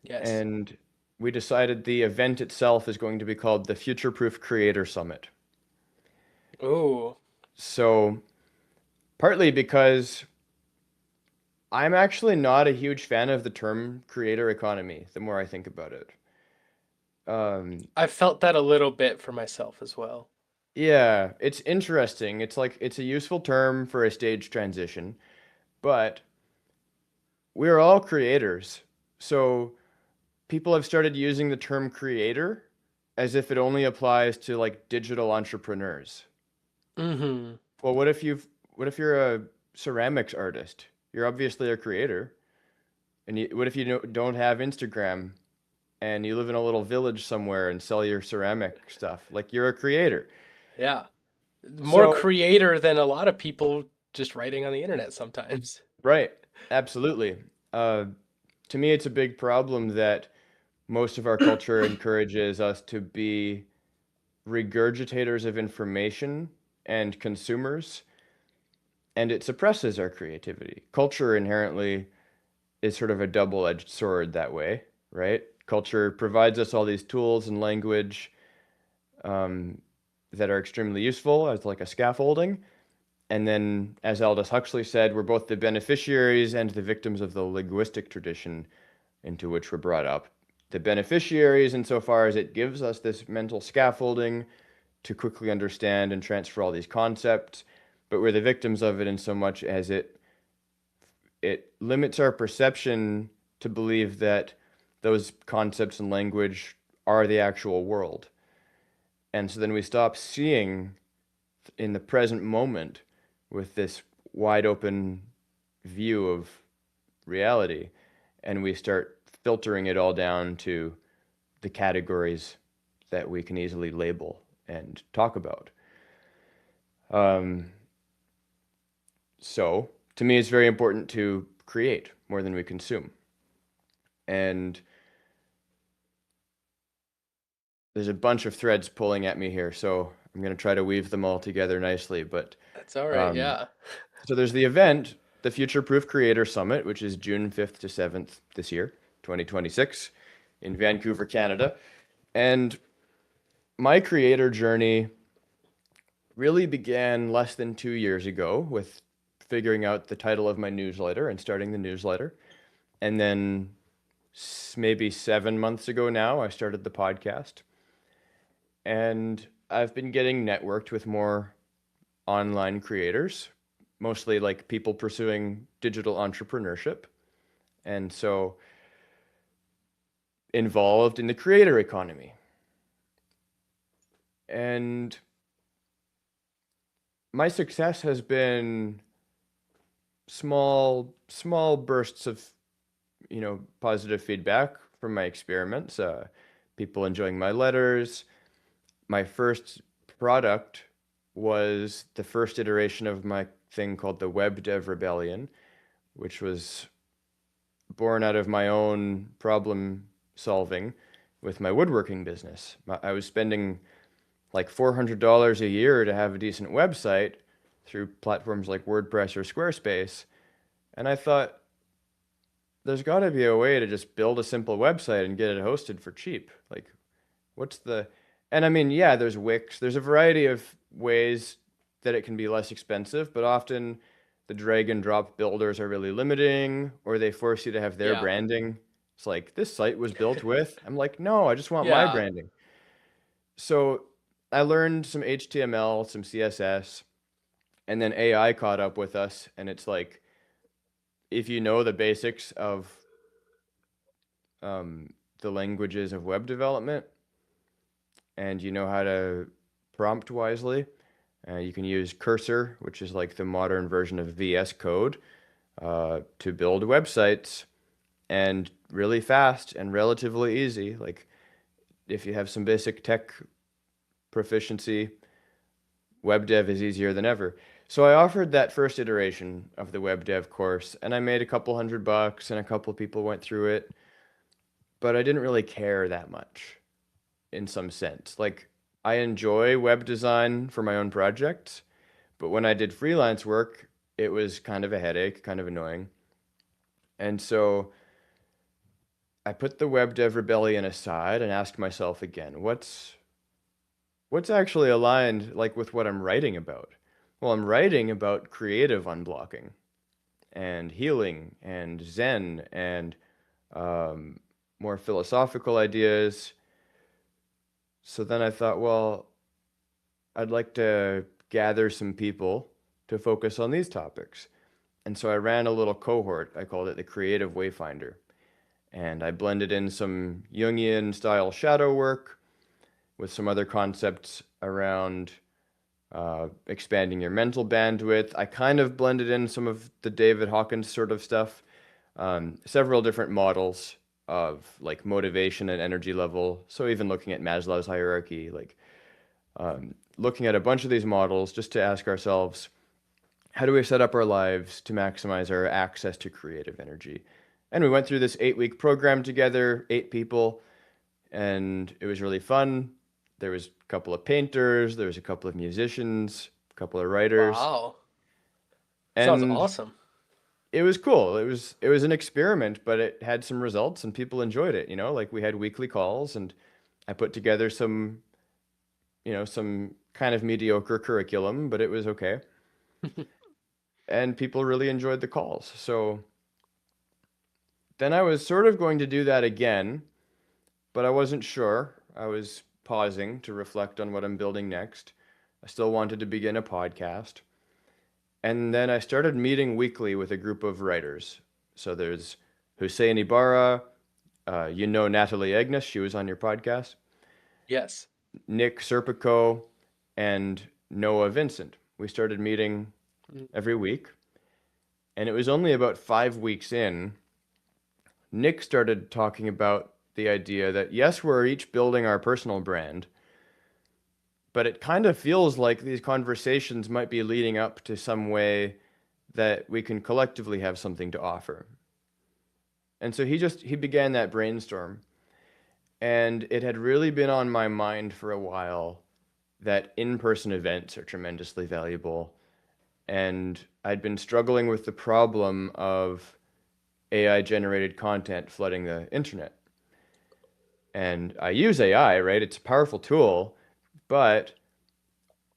Yes. And we decided the event itself is going to be called the Future Proof Creator Summit. Ooh. So partly because I'm actually not a huge fan of the term creator economy, the more I think about it. Um, I felt that a little bit for myself as well. yeah, it's interesting. It's like it's a useful term for a stage transition, but we're all creators. So people have started using the term creator as if it only applies to like digital entrepreneurs. Mm-hmm. Well, what if you're ceramics artist. You're obviously a creator. And what if you don't have Instagram and you live in a little village somewhere and sell your ceramic stuff? Like you're a creator. Yeah. More So, creator than a lot of people just writing on the internet sometimes. right, absolutely. Uh, to me, it's a big problem that most of our culture encourages us to be regurgitators of information and consumers, and it suppresses our creativity. Culture inherently is sort of a double-edged sword that way, right? Culture provides us all these tools and language um, that are extremely useful as like a scaffolding. And then, as Aldous Huxley said, we're both the beneficiaries and the victims of the linguistic tradition into which we're brought up. The beneficiaries, insofar as it gives us this mental scaffolding to quickly understand and transfer all these concepts, but we're the victims of it in so much as it limits our perception to believe that those concepts and language are the actual world. And so then we stop seeing in the present moment with this wide open view of reality, and we start filtering it all down to the categories that we can easily label and talk about. Um, so to me, it's very important to create more than we consume. And there's a bunch of threads pulling at me here, so I'm going to try to weave them all together nicely. But That's all right. um, Yeah. so there's the event, the Future Proof Creator Summit, which is June 5th to 7th this year, 2026, in Vancouver, Canada. And my creator journey really began less than 2 years ago with figuring out the title of my newsletter and starting the newsletter. And then maybe 7 months ago now, I started the podcast. And I've been getting networked with more online creators, mostly like people pursuing digital entrepreneurship. And so involved in the creator economy. And my success has been small bursts of, positive feedback from my experiments. People enjoying my letters. My first product was the first iteration of my thing called the Web Dev Rebellion, which was born out of my own problem solving with my woodworking business. I was spending like $400 a year to have a decent website through platforms like WordPress or Squarespace. And I thought, there's got to be a way to just build a simple website and get it hosted for cheap. Like, what's the. And I mean, yeah, there's Wix. There's a variety of ways that it can be less expensive, but often the drag and drop builders are really limiting, or they force you to have their Yeah. branding. It's like, this site was built with. I'm like, no, I just want my Yeah. branding. So I learned some HTML, some CSS, and then AI caught up with us. And it's like, if you know the basics of the languages of web development and you know how to prompt wisely, you can use Cursor, which is like the modern version of VS Code, to build websites and really fast and relatively easy. Like if you have some basic tech proficiency, web dev is easier than ever. So I offered that first iteration of the web dev course and I made a couple $100 and a couple people went through it, but I didn't really care that much in some sense. Like I enjoy web design for my own projects, but when I did freelance work, it was kind of a headache, kind of annoying. And so I put the web dev rebellion aside and asked myself again, what's actually aligned like with what I'm writing about? Well, I'm writing about creative unblocking and healing and Zen and um, more philosophical ideas. So then I thought, well, I'd like to gather some people to focus on these topics. And so I ran a little cohort. I called it the Creative Wayfinder. And I blended in some Jungian style shadow work with some other concepts around expanding your mental bandwidth. I kind of blended in some of the David Hawkins sort of stuff, several different models of like motivation and energy level. So even looking at Maslow's hierarchy, like looking at a bunch of these models just to ask ourselves, how do we set up our lives to maximize our access to creative energy? And we went through this 8-week program together, 8 people, and it was really fun. There was a couple of painters, there was a couple of musicians, a couple of writers, Wow. Sounds and awesome. it was cool. It was an experiment, but it had some results and people enjoyed it, like we had weekly calls and I put together some kind of mediocre curriculum, but it was okay. And people really enjoyed the calls. So then I was sort of going to do that again, but I wasn't sure. I was pausing to reflect on what I'm building next. I still wanted to begin a podcast. And then I started meeting weekly with a group of writers. So there's Hussein Ibarra, Natalie Agnes, she was on your podcast, Yes. Nick Serpico, and Noah Vincent. We started meeting Mm. every week. And it was only about 5 weeks in, Nick started talking about the idea that yes, we're each building our personal brand, but it kind of feels like these conversations might be leading up to some way that we can collectively have something to offer. And so he began that brainstorm, and it had really been on my mind for a while that in-person events are tremendously valuable. And I'd been struggling with the problem of AI generated content flooding the internet. And I use AI, right? It's a powerful tool, but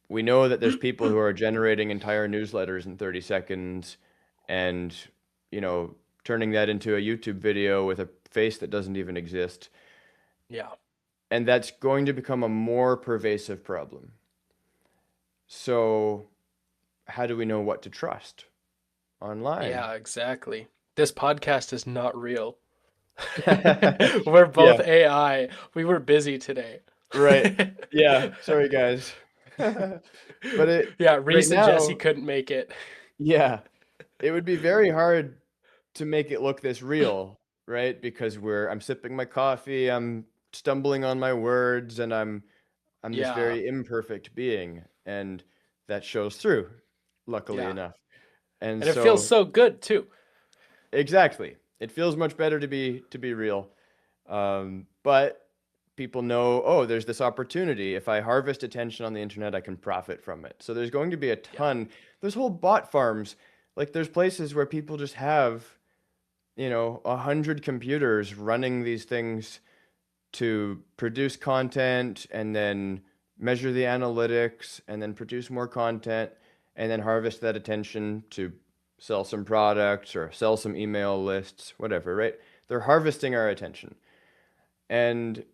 we know that there's people who are generating entire newsletters in 30 seconds and, you know, turning that into a YouTube video with a face that doesn't even exist. Yeah. And that's going to become a more pervasive problem. So, how do we know what to trust online? Yeah, exactly. This podcast is not real. We're both Yeah, AI. We were busy today. right. Yeah, sorry guys. But Yeah, right Reese and Jesse now, couldn't make it. yeah, it would be very hard to make it look this real, right? Because I'm sipping my coffee, I'm stumbling on my words, and I'm this Yeah, very imperfect being, and that shows through, luckily yeah. enough. And And it feels so so good too. exactly, it feels much better to be real. But people know, oh, there's this opportunity. If I harvest attention on the internet, I can profit from it. So there's going to be a Yeah, ton. There's whole bot farms. Like there's places where people just have, 100 computers running these things to produce content and then measure the analytics and then produce more content and then harvest that attention to sell some products or sell some email lists, whatever, right? They're harvesting our attention. And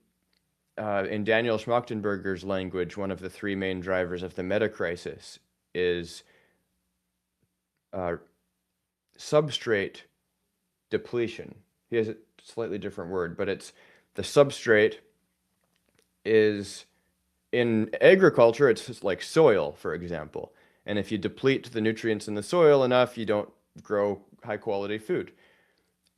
in Daniel Schmachtenberger's language, one of the three main drivers of the meta crisis is uh, substrate depletion. He has a slightly different word, but it's the substrate is in agriculture, it's just like soil, for example. And if you deplete the nutrients in the soil enough, you don't grow high quality food.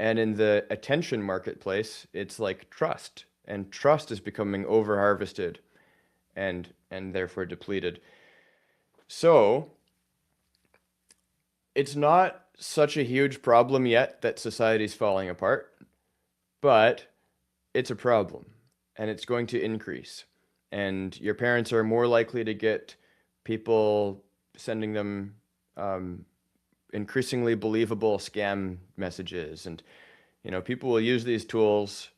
And in the attention marketplace, it's like trust. And trust is becoming over harvested and therefore depleted. So it's not such a huge problem yet that society's falling apart, but it's a problem and it's going to increase. And your parents are more likely to get people sending them increasingly believable scam messages. And, people will use these tools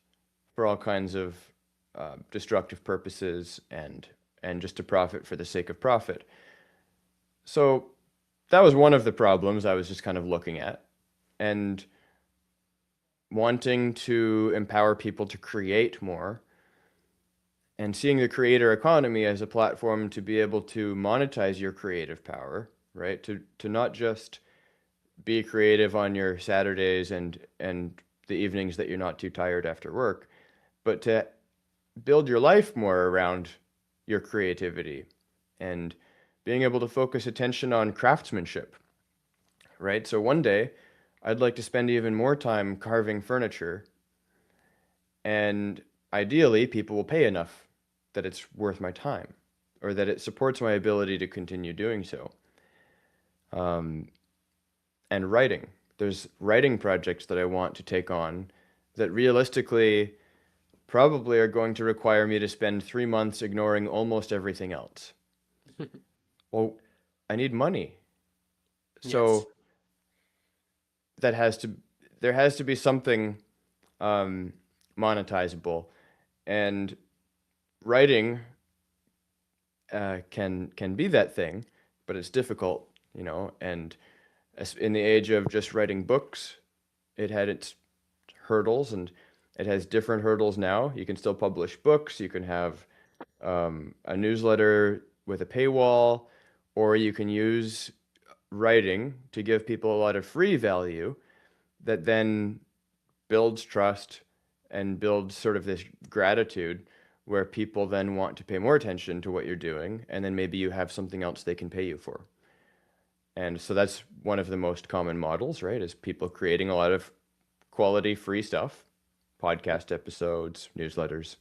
for all kinds of destructive purposes and just to profit for the sake of profit. So that was one of the problems I was just kind of looking at and wanting to empower people to create more and seeing the creator economy as a platform to be able to monetize your creative power, right? To not just be creative on your Saturdays and the evenings that you're not too tired after work, but to build your life more around your creativity and being able to focus attention on craftsmanship, right? So one day, I'd like to spend even more time carving furniture, and ideally, people will pay enough that it's worth my time or that it supports my ability to continue doing so. Um, and writing. There's writing projects that I want to take on that realistically probably are going to require me to spend 3 months ignoring almost everything else. Well, I need money. Yes. So that has to, there has to be something um, monetizable. And writing can be that thing, but it's difficult, and in the age of just writing books, it had its hurdles, and it has different hurdles now. You can still publish books, you can have a newsletter with a paywall, or you can use writing to give people a lot of free value that then builds trust and builds sort of this gratitude where people then want to pay more attention to what you're doing, and then maybe you have something else they can pay you for. And so that's one of the most common models, right? Is people creating a lot of quality free stuff, podcast episodes, newsletters,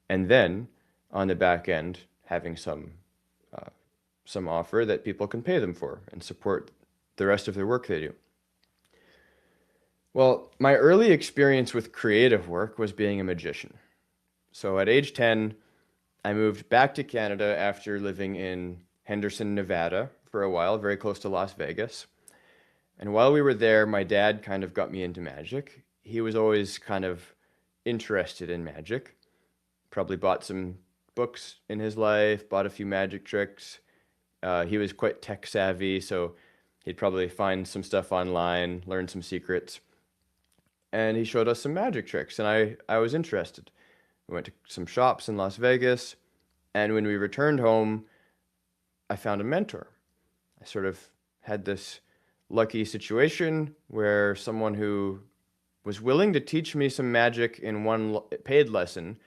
and then on the back end having some offer that people can pay them for and support the rest of their work they do. Well, my early experience with creative work was being a magician. So at age 10, I moved back to Canada after living in Henderson, Nevada for a while, very close to Las Vegas. And while we were there, my dad kind of got me into magic. He was always kind of interested in magic. Probably bought some books in his life, bought a few magic tricks. He was quite tech savvy, so he'd probably find some stuff online, learn some secrets. And he showed us some magic tricks, and I was interested. We went to some shops in Las Vegas, and when we returned home, I found a mentor. I sort of had this lucky situation where someone who was willing to teach me some magic in one paid lesson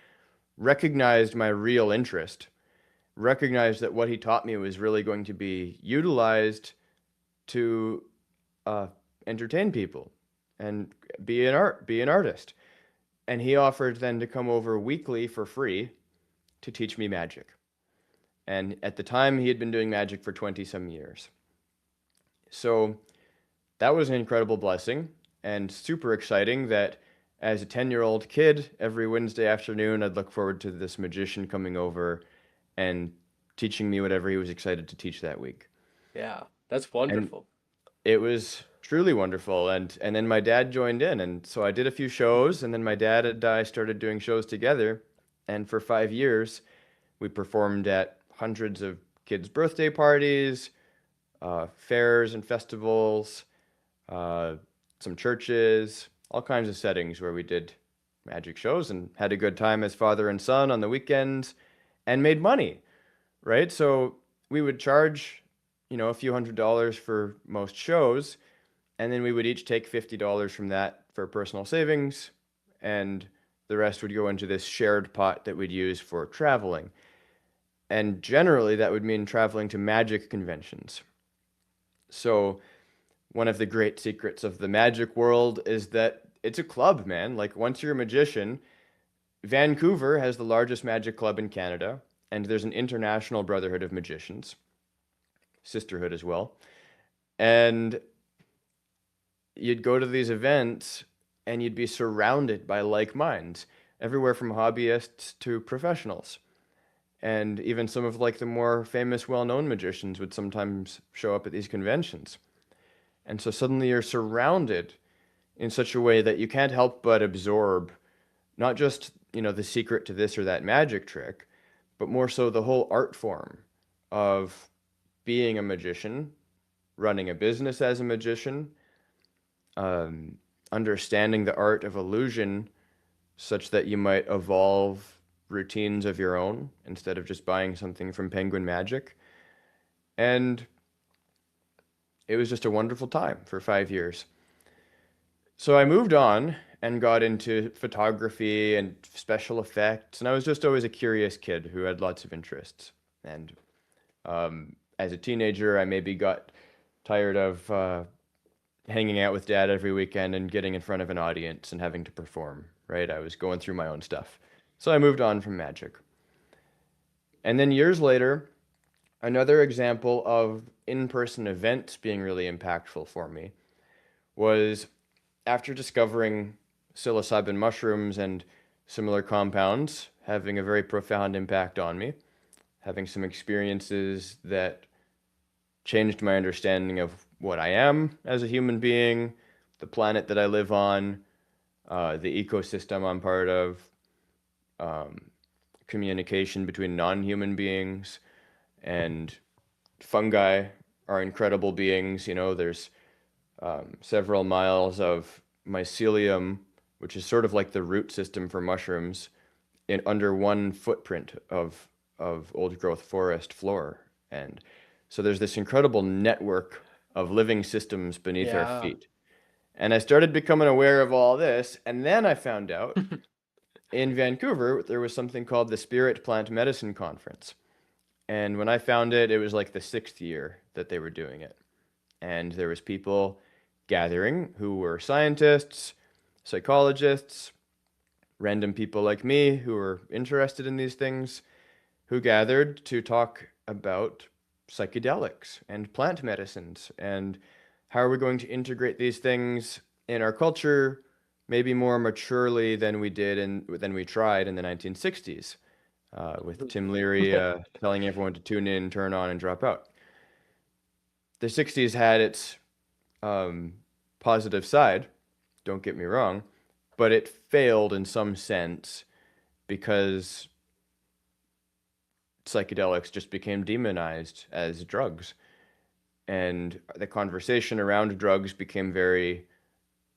recognized my real interest, recognized that what he taught me was really going to be utilized to uh, entertain people and be an artist. And he offered then to come over weekly for free to teach me magic. And at the time, he had been doing magic for 20 some years. So that was an incredible blessing and super exciting that as a 10-year-old kid, every Wednesday afternoon, I'd look forward to this magician coming over and teaching me whatever he was excited to teach that week. Yeah. That's And wonderful. it was truly wonderful. And then my dad joined in. And so I did a few shows, and then my dad and I started doing shows together. And for 5 years, we performed at hundreds of kids' birthday parties, fairs and festivals, uh, some churches, all kinds of settings where we did magic shows and had a good time as father and son on the weekends and made money, right? So we would charge, a few $100s for most shows, and then we would each take $50 from that for personal savings, and the rest would go into this shared pot that we'd use for traveling. And generally, that would mean traveling to magic conventions. So one of the great secrets of the magic world is that it's a club, man. Like once you're a magician, Vancouver has the largest magic club in Canada, and there's an international brotherhood of magicians, sisterhood as well. And you'd go to these events and you'd be surrounded by like minds, everywhere from hobbyists to professionals. And even some of like the more famous, well-known magicians would sometimes show up at these conventions. And so suddenly you're surrounded in such a way that you can't help but absorb not just, the secret to this or that magic trick, but more so the whole art form of being a magician, running a business as a magician, um, understanding the art of illusion such that you might evolve routines of your own instead of just buying something from Penguin Magic. And it was just a wonderful time for 5 years. So I moved on and got into photography and special effects, and I was just always a curious kid who had lots of interests. And as a teenager, I maybe got tired of hanging out with dad every weekend and getting in front of an audience and having to perform, right? I was going through my own stuff. So I moved on from magic. And then years later, another example of in-person events being really impactful for me was after discovering psilocybin mushrooms and similar compounds having a very profound impact on me, having some experiences that changed my understanding of what I am as a human being, the planet that I live on, the ecosystem I'm part of, um, communication between non-human beings, and fungi are incredible beings. You know, there's several miles of mycelium, which is sort of like the root system for mushrooms, in under one footprint of old growth forest floor. And so there's this incredible network of living systems beneath our Yeah. feet. And I started becoming aware of all this, and then I found out in Vancouver there was something called the Spirit Plant Medicine Conference. And when I found it, it was like the sixth year that they were doing it. And there was people gathering who were scientists, psychologists, random people like me who were interested in these things, who gathered to talk about psychedelics and plant medicines and how are we going to integrate these things in our culture maybe more maturely than we did and than we tried in the 1960s, with Tim Leary telling everyone to tune in, turn on, and drop out. The 60s had its um, positive side, don't get me wrong, but it failed in some sense because psychedelics just became demonized as drugs. And the conversation around drugs became very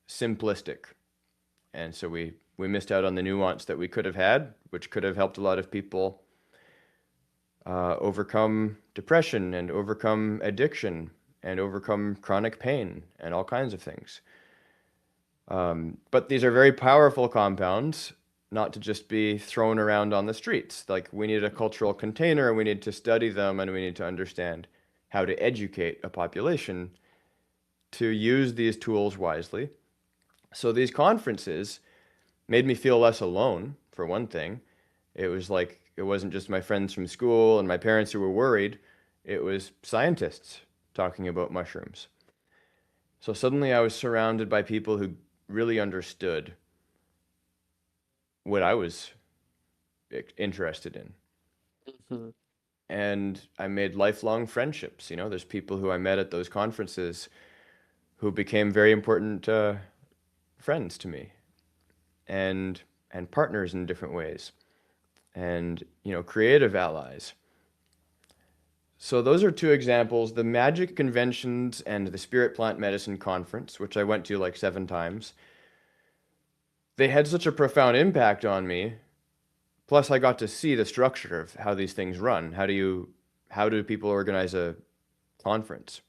simplistic. And so we missed out on the nuance that we could have had, which could have helped a lot of people overcome depression and overcome addiction and overcome chronic pain and all kinds of things. But these are very powerful compounds, not to just be thrown around on the streets. Like we need a cultural container, we need to study them, and we need to understand how to educate a population to use these tools wisely. So these conferences made me feel less alone, for one thing. It was like it wasn't just my friends from school and my parents who were worried, it was scientists talking about mushrooms. So suddenly I was surrounded by people who really understood what I was interested in. Mhm. And I made lifelong friendships. You know, there's people who I met at those conferences who became very important friends to me and partners in different ways and, you know, creative allies. So those are two examples, the magic conventions and the spirit plant medicine conference, which I went to like 7 times. They had such a profound impact on me. Plus, I got to see the structure of how these things run. How do people organize a conference?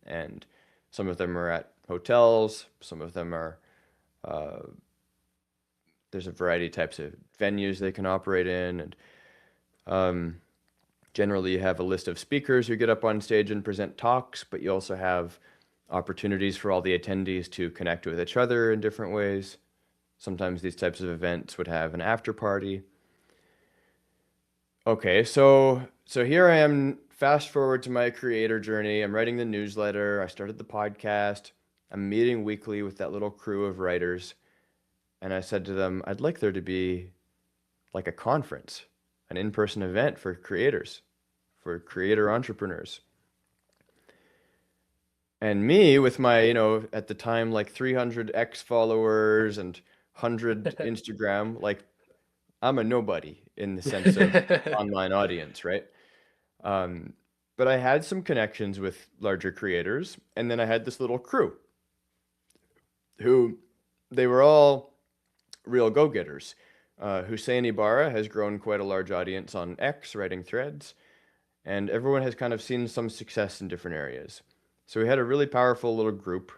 And some of them are at hotels. Some of them are, uh, there's a variety of types of venues they can operate in. And um, generally, you have a list of speakers who get up on stage and present talks, but you also have opportunities for all the attendees to connect with each other in different ways. Sometimes these types of events would have an after party. Okay, so here I am, fast forward to my creator journey. I'm writing the newsletter. I started the podcast. I'm meeting weekly with that little crew of writers. And I said to them, I'd like there to be like a conference, an in-person event for creators, for creator entrepreneurs. And me with my, you know, at the time like 300 X followers and 100 Instagram, like I'm a nobody in the sense of online audience, right? Um, but I had some connections with larger creators, and then I had this little crew who they were all real go-getters. Hussein Ibarra has grown quite a large audience on X, writing threads, and everyone has kind of seen some success in different areas. So we had a really powerful little group,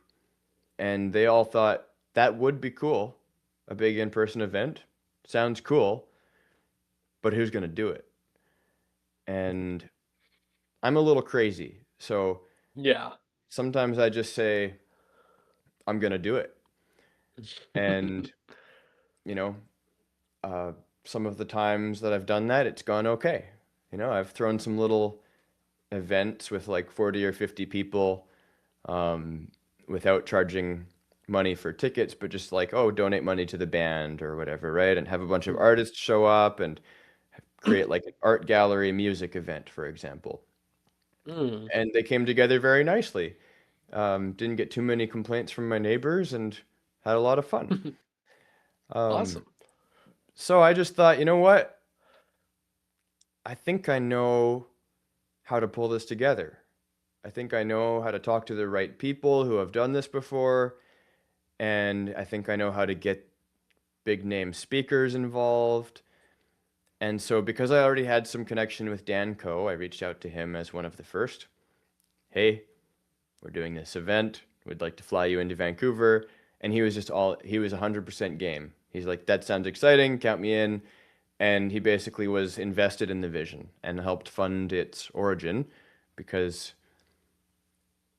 and they all thought that would be cool, a big in-person event. Sounds cool, but who's going to do it? And I'm a little crazy. So Yeah. sometimes I just say, I'm going to do it. And, you know, uh, some of the times that I've done that, it's gone okay. I've thrown some little events with like 40 or 50 people um, without charging money for tickets, but just like, oh, donate money to the band or whatever, right? And have a bunch of artists show up and create like an art gallery music event, for example. Mm. And they came together very nicely. Didn't get too many complaints from my neighbors and had a lot of fun. Um, Awesome. so I just thought, you know what? I think I know how to pull this together. I think I know how to talk to the right people who have done this before, and I think I know how to get big name speakers involved. And so, because I already had some connection with Dan Coe, I reached out to him as one of the first. Hey, we're doing this event. We'd like to fly you into Vancouver. And he was 100% game. He's like, that sounds exciting. Count me in. And he basically was invested in the vision and helped fund its origin because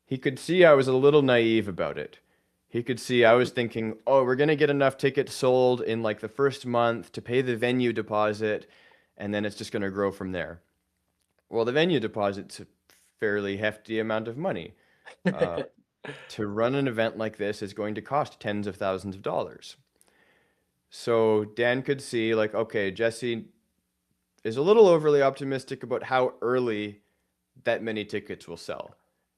he could see I was a little naive about it. He could see I was thinking, oh, we're going to get enough tickets sold in like the first month to pay the venue deposit, and then it's just going to grow from there. Well, the venue deposit's a fairly hefty amount of money. Uh, to run an event like this is going to cost tens of thousands of dollars. So Dan could see, like, okay, Jesse is a little overly optimistic about how early that many tickets will sell.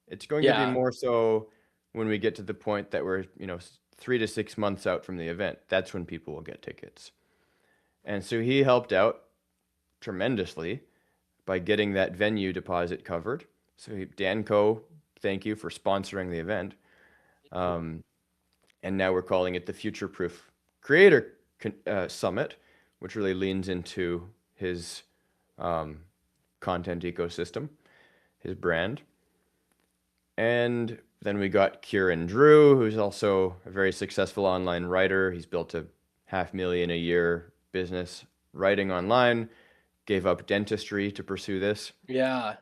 It's going to be Yeah. more so when we get to the point that we're, 3 to 6 months out from the event. That's when people will get tickets. And so he helped out tremendously by getting that venue deposit covered. So Dan Co, thank you for sponsoring the event. Um, and now we're calling it the Future Proof Creator Summit, which really leans into his um, content ecosystem, his brand. And then we got Kieran Drew, who's also a very successful online writer. He's built a 500,000 a year business writing online, gave up dentistry to pursue this. Yeah.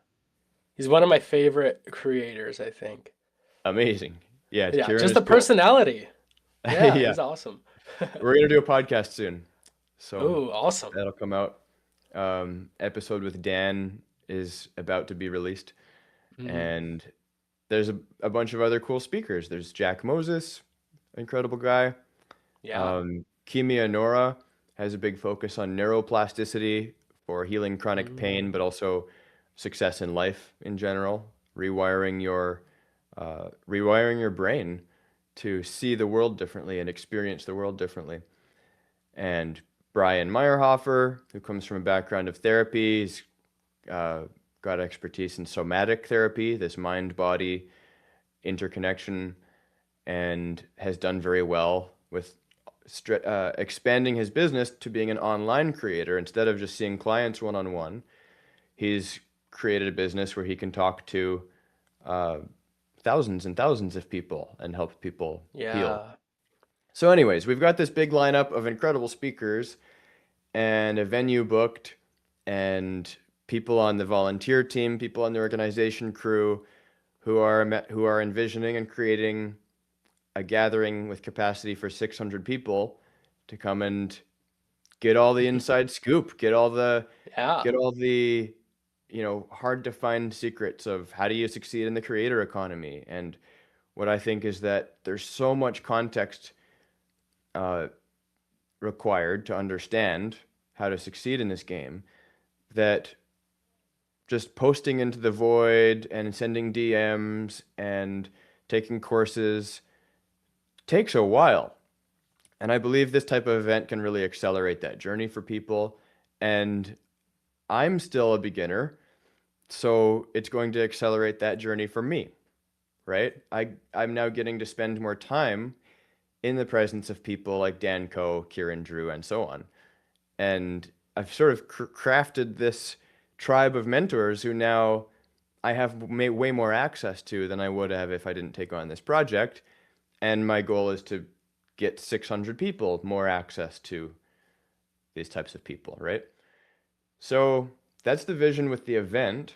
He's one of my favorite creators, I think. Amazing. Yeah, Yeah, Kieran just is the cool. personality. Yeah, Yeah, he's awesome. we're gonna do a podcast soon. So Oh, awesome. that'll come out. Episode with Dan is about to be released. Mm, And there's a bunch of other cool speakers. There's Jack Moses, incredible guy. yeah. Kimi Anora has a big focus on neuroplasticity for healing chronic pain, Mm, but also success in life in general, rewiring your brain to see the world differently and experience the world differently. And Brian Meyerhofer, who comes from a background of therapy, he's uh, got expertise in somatic therapy, this mind-body interconnection, and has done very well with expanding his business to being an online creator instead of just seeing clients one-on-one. He's created a business where he can talk to uh, thousands and thousands of people and help people heal. yeah. So, anyways, we've got this big lineup of incredible speakers and a venue booked, and people on the volunteer team, people on the organization crew who are envisioning and creating a gathering with capacity for 600 people to come and get all the inside scoop, Yeah. get all the hard to find secrets of how do you succeed in the creator economy. And what I think is that there's so much context uh, required to understand how to succeed in this game that just posting into the void and sending DMs and taking courses takes a while. And I believe this type of event can really accelerate that journey for people. And I'm still a beginner, so it's going to accelerate that journey for me, right? I'm now getting to spend more time in the presence of people like Dan Coe, Kieran Drew, and so on. And I've sort of crafted this tribe of mentors who now I have way more access to than I would have if I didn't take on this project. And my goal is to get 600 people more access to these types of people, right? So that's the vision with the event.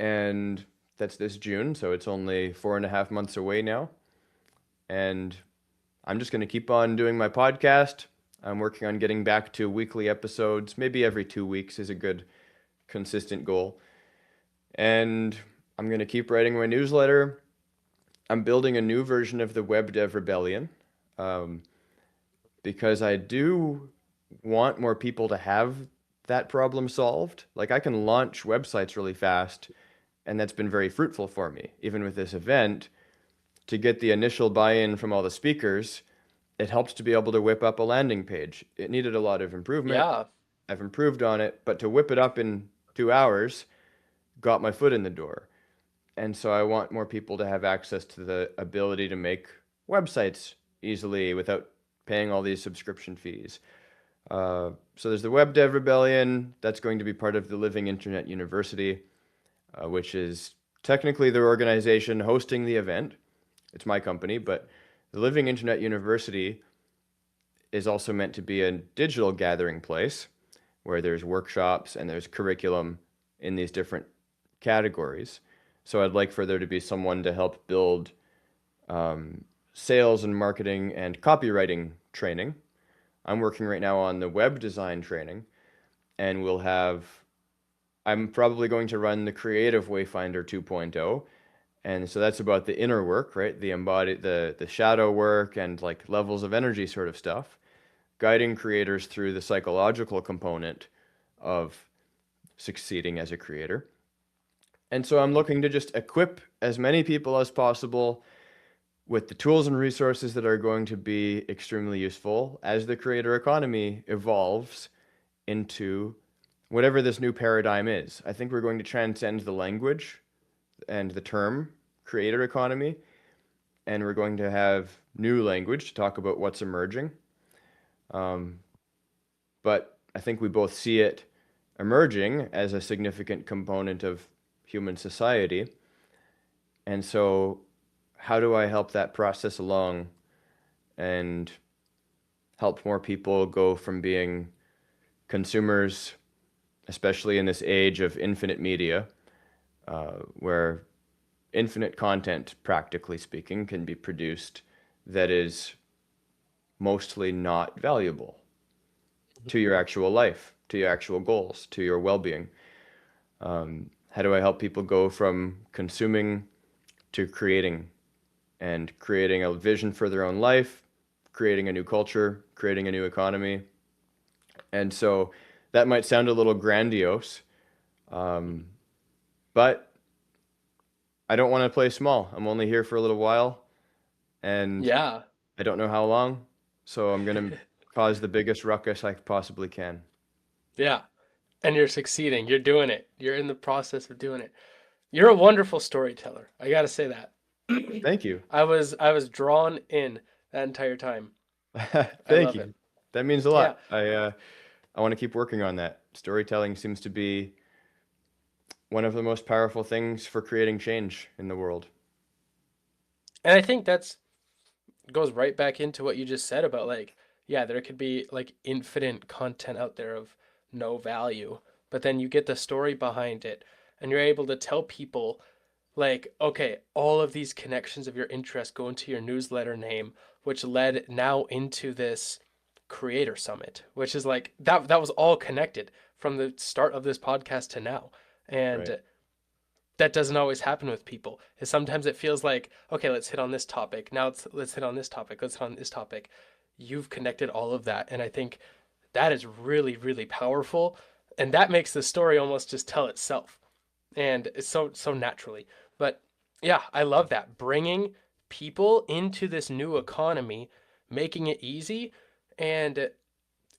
and that's this June, so it's only 4.5 months away now. And I'm just going to keep on doing my podcast. I'm working on getting back to weekly episodes. Maybe every 2 weeks is a good, consistent goal. And I'm going to keep writing my newsletter. I'm building a new version of the Web Dev Rebellion, um, because I do want more people to have that problem solved. Like I can launch websites really fast, and that's been very fruitful for me. Even with this event, to get the initial buy-in from all the speakers, it helps to be able to whip up a landing page. It needed a lot of improvement. Yeah. I've improved on it, but to whip it up in 2 hours got my foot in the door. And so I want more people to have access to the ability to make websites easily without paying all these subscription fees. So there's the Web Dev Rebellion. That's going to be part of the Living Internet University, which is technically their organization hosting the event. It's my company, but the Living Internet University is also meant to be a digital gathering place where there's workshops and there's curriculum in these different categories. So I'd like for there to be someone to help build sales and marketing and copywriting training. I'm working right now on the web design training, and I'm probably going to run the Creative Wayfinder 2.0. And so that's about the inner work, right? The shadow work and like levels of energy sort of stuff, guiding creators through the psychological component of succeeding as a creator. And so I'm looking to just equip as many people as possible with the tools and resources that are going to be extremely useful as the creator economy evolves into whatever this new paradigm is. I think we're going to transcend the language and the term creator economy, and we're going to have new language to talk about what's emerging. But I think we both see it emerging as a significant component of human society. And so, how do I help that process along and help more people go from being consumers, especially in this age of infinite media, where infinite content, practically speaking, can be produced that is mostly not valuable to your actual life, to your actual goals, to your well-being. How do I help people go from consuming to creating, and creating a vision for their own life, creating a new culture, creating a new economy? And so that might sound a little grandiose, but I don't want to play small. I'm only here for a little while, and Yeah. I don't know how long, so I'm going to cause the biggest ruckus I possibly can. Yeah. And you're succeeding. You're doing it. You're in the process of doing it. You're a wonderful storyteller. I gotta say that. Thank you. I was drawn in that entire time. I Thank love it. you. That means a Yeah. lot. I want to keep working on that. Storytelling seems to be one of the most powerful things for creating change in the world. And I think that's goes right back into what you just said about like, yeah, there could be like infinite content out there of no value, but then you get the story behind it and you're able to tell people like, okay, all of these connections of your interest go into your newsletter name, which led now into this creator summit, which is like that was all connected from the start of this podcast to now. Right. And that doesn't always happen with people. Is sometimes it feels like, okay, let's hit on this topic. Now let's hit on this topic. Let's hit on this topic. You've connected all of that. And I think that is really, really powerful. And that makes the story almost just tell itself. And it's so naturally. But yeah, I love that. Bringing people into this new economy, making it easy. And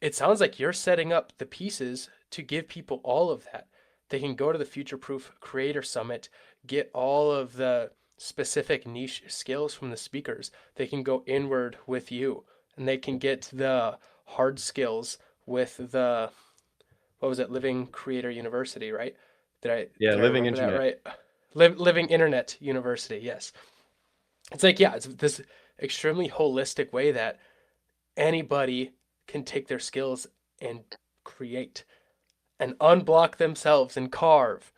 it sounds like you're setting up the pieces to give people all of that. They can go to the Future Proof Creator Summit, get all of the specific niche skills from the speakers. They can go inward with you, and they can get the hard skills with the, what was it, Living Creator University, right? Yeah, Did I living remember that internet. right? Living Internet University, yes. It's like, yeah, it's this extremely holistic way that anybody can take their skills and create and unblock themselves and carve.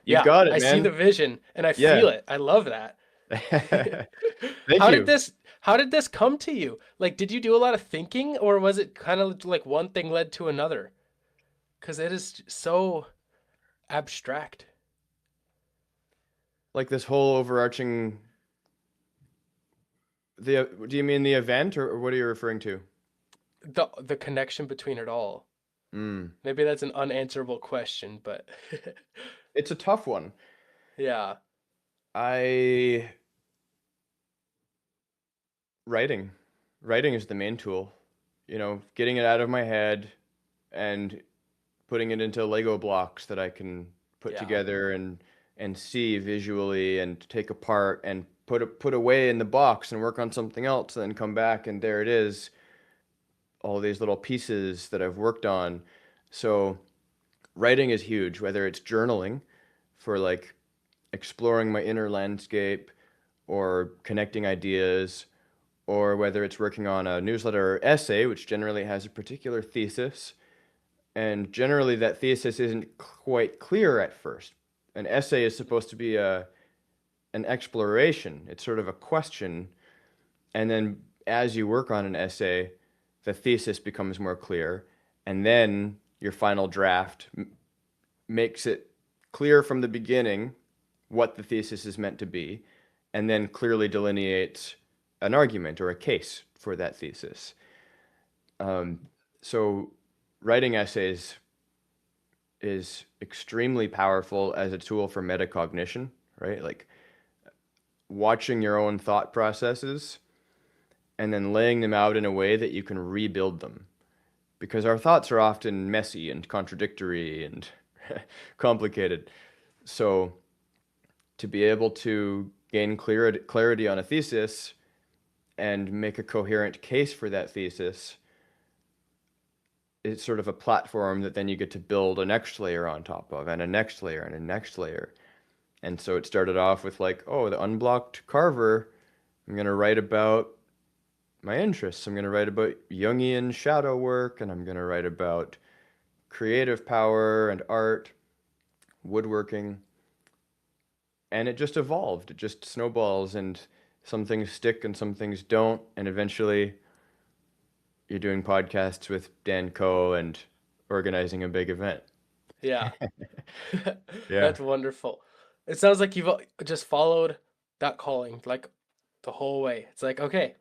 You Yeah, got it, I see the man. vision and I Yeah. feel it. I love that. Thank How did you. this come to you? Like, did you do a lot of thinking, or was it kind of like one thing led to another? Because it is so abstract. Like this whole overarching do you mean the event, or what are you referring to? The connection between it all. Mm. Maybe that's an unanswerable question, but It's a tough one. yeah, I writing. Writing is the main tool. You know, getting it out of my head and putting it into Lego blocks that I can put yeah, together and see visually and take apart and put away in the box and work on something else and then come back and there it is, all these little pieces that I've worked on. So writing is huge, whether it's journaling for like exploring my inner landscape or connecting ideas, or whether it's working on a newsletter or essay, which generally has a particular thesis. And generally, that thesis isn't quite clear at first. An essay is supposed to be an exploration, it's sort of a question. And then as you work on an essay, the thesis becomes more clear. And then your final draft makes it clear from the beginning what the thesis is meant to be, and then clearly delineates an argument or a case for that thesis. Um, so writing essays is extremely powerful as a tool for metacognition, right? Like watching your own thought processes and then laying them out in a way that you can rebuild them. Because our thoughts are often messy and contradictory and complicated. So to be able to gain clarity on a thesis and make a coherent case for that thesis, it's sort of a platform that then you get to build a next layer on top of, and a next layer, and a next layer. And so it started off with like, oh, the unblocked Carver. I'm going to write about my interests. I'm going to write about Jungian shadow work, and I'm going to write about creative power and art, woodworking. And it just evolved. It just snowballs, and some things stick and some things don't. And eventually, you're doing podcasts with Dan Coe and organizing a big event. yeah. Yeah. That's wonderful. It sounds like you've just followed that calling like the whole way. It's like, okay,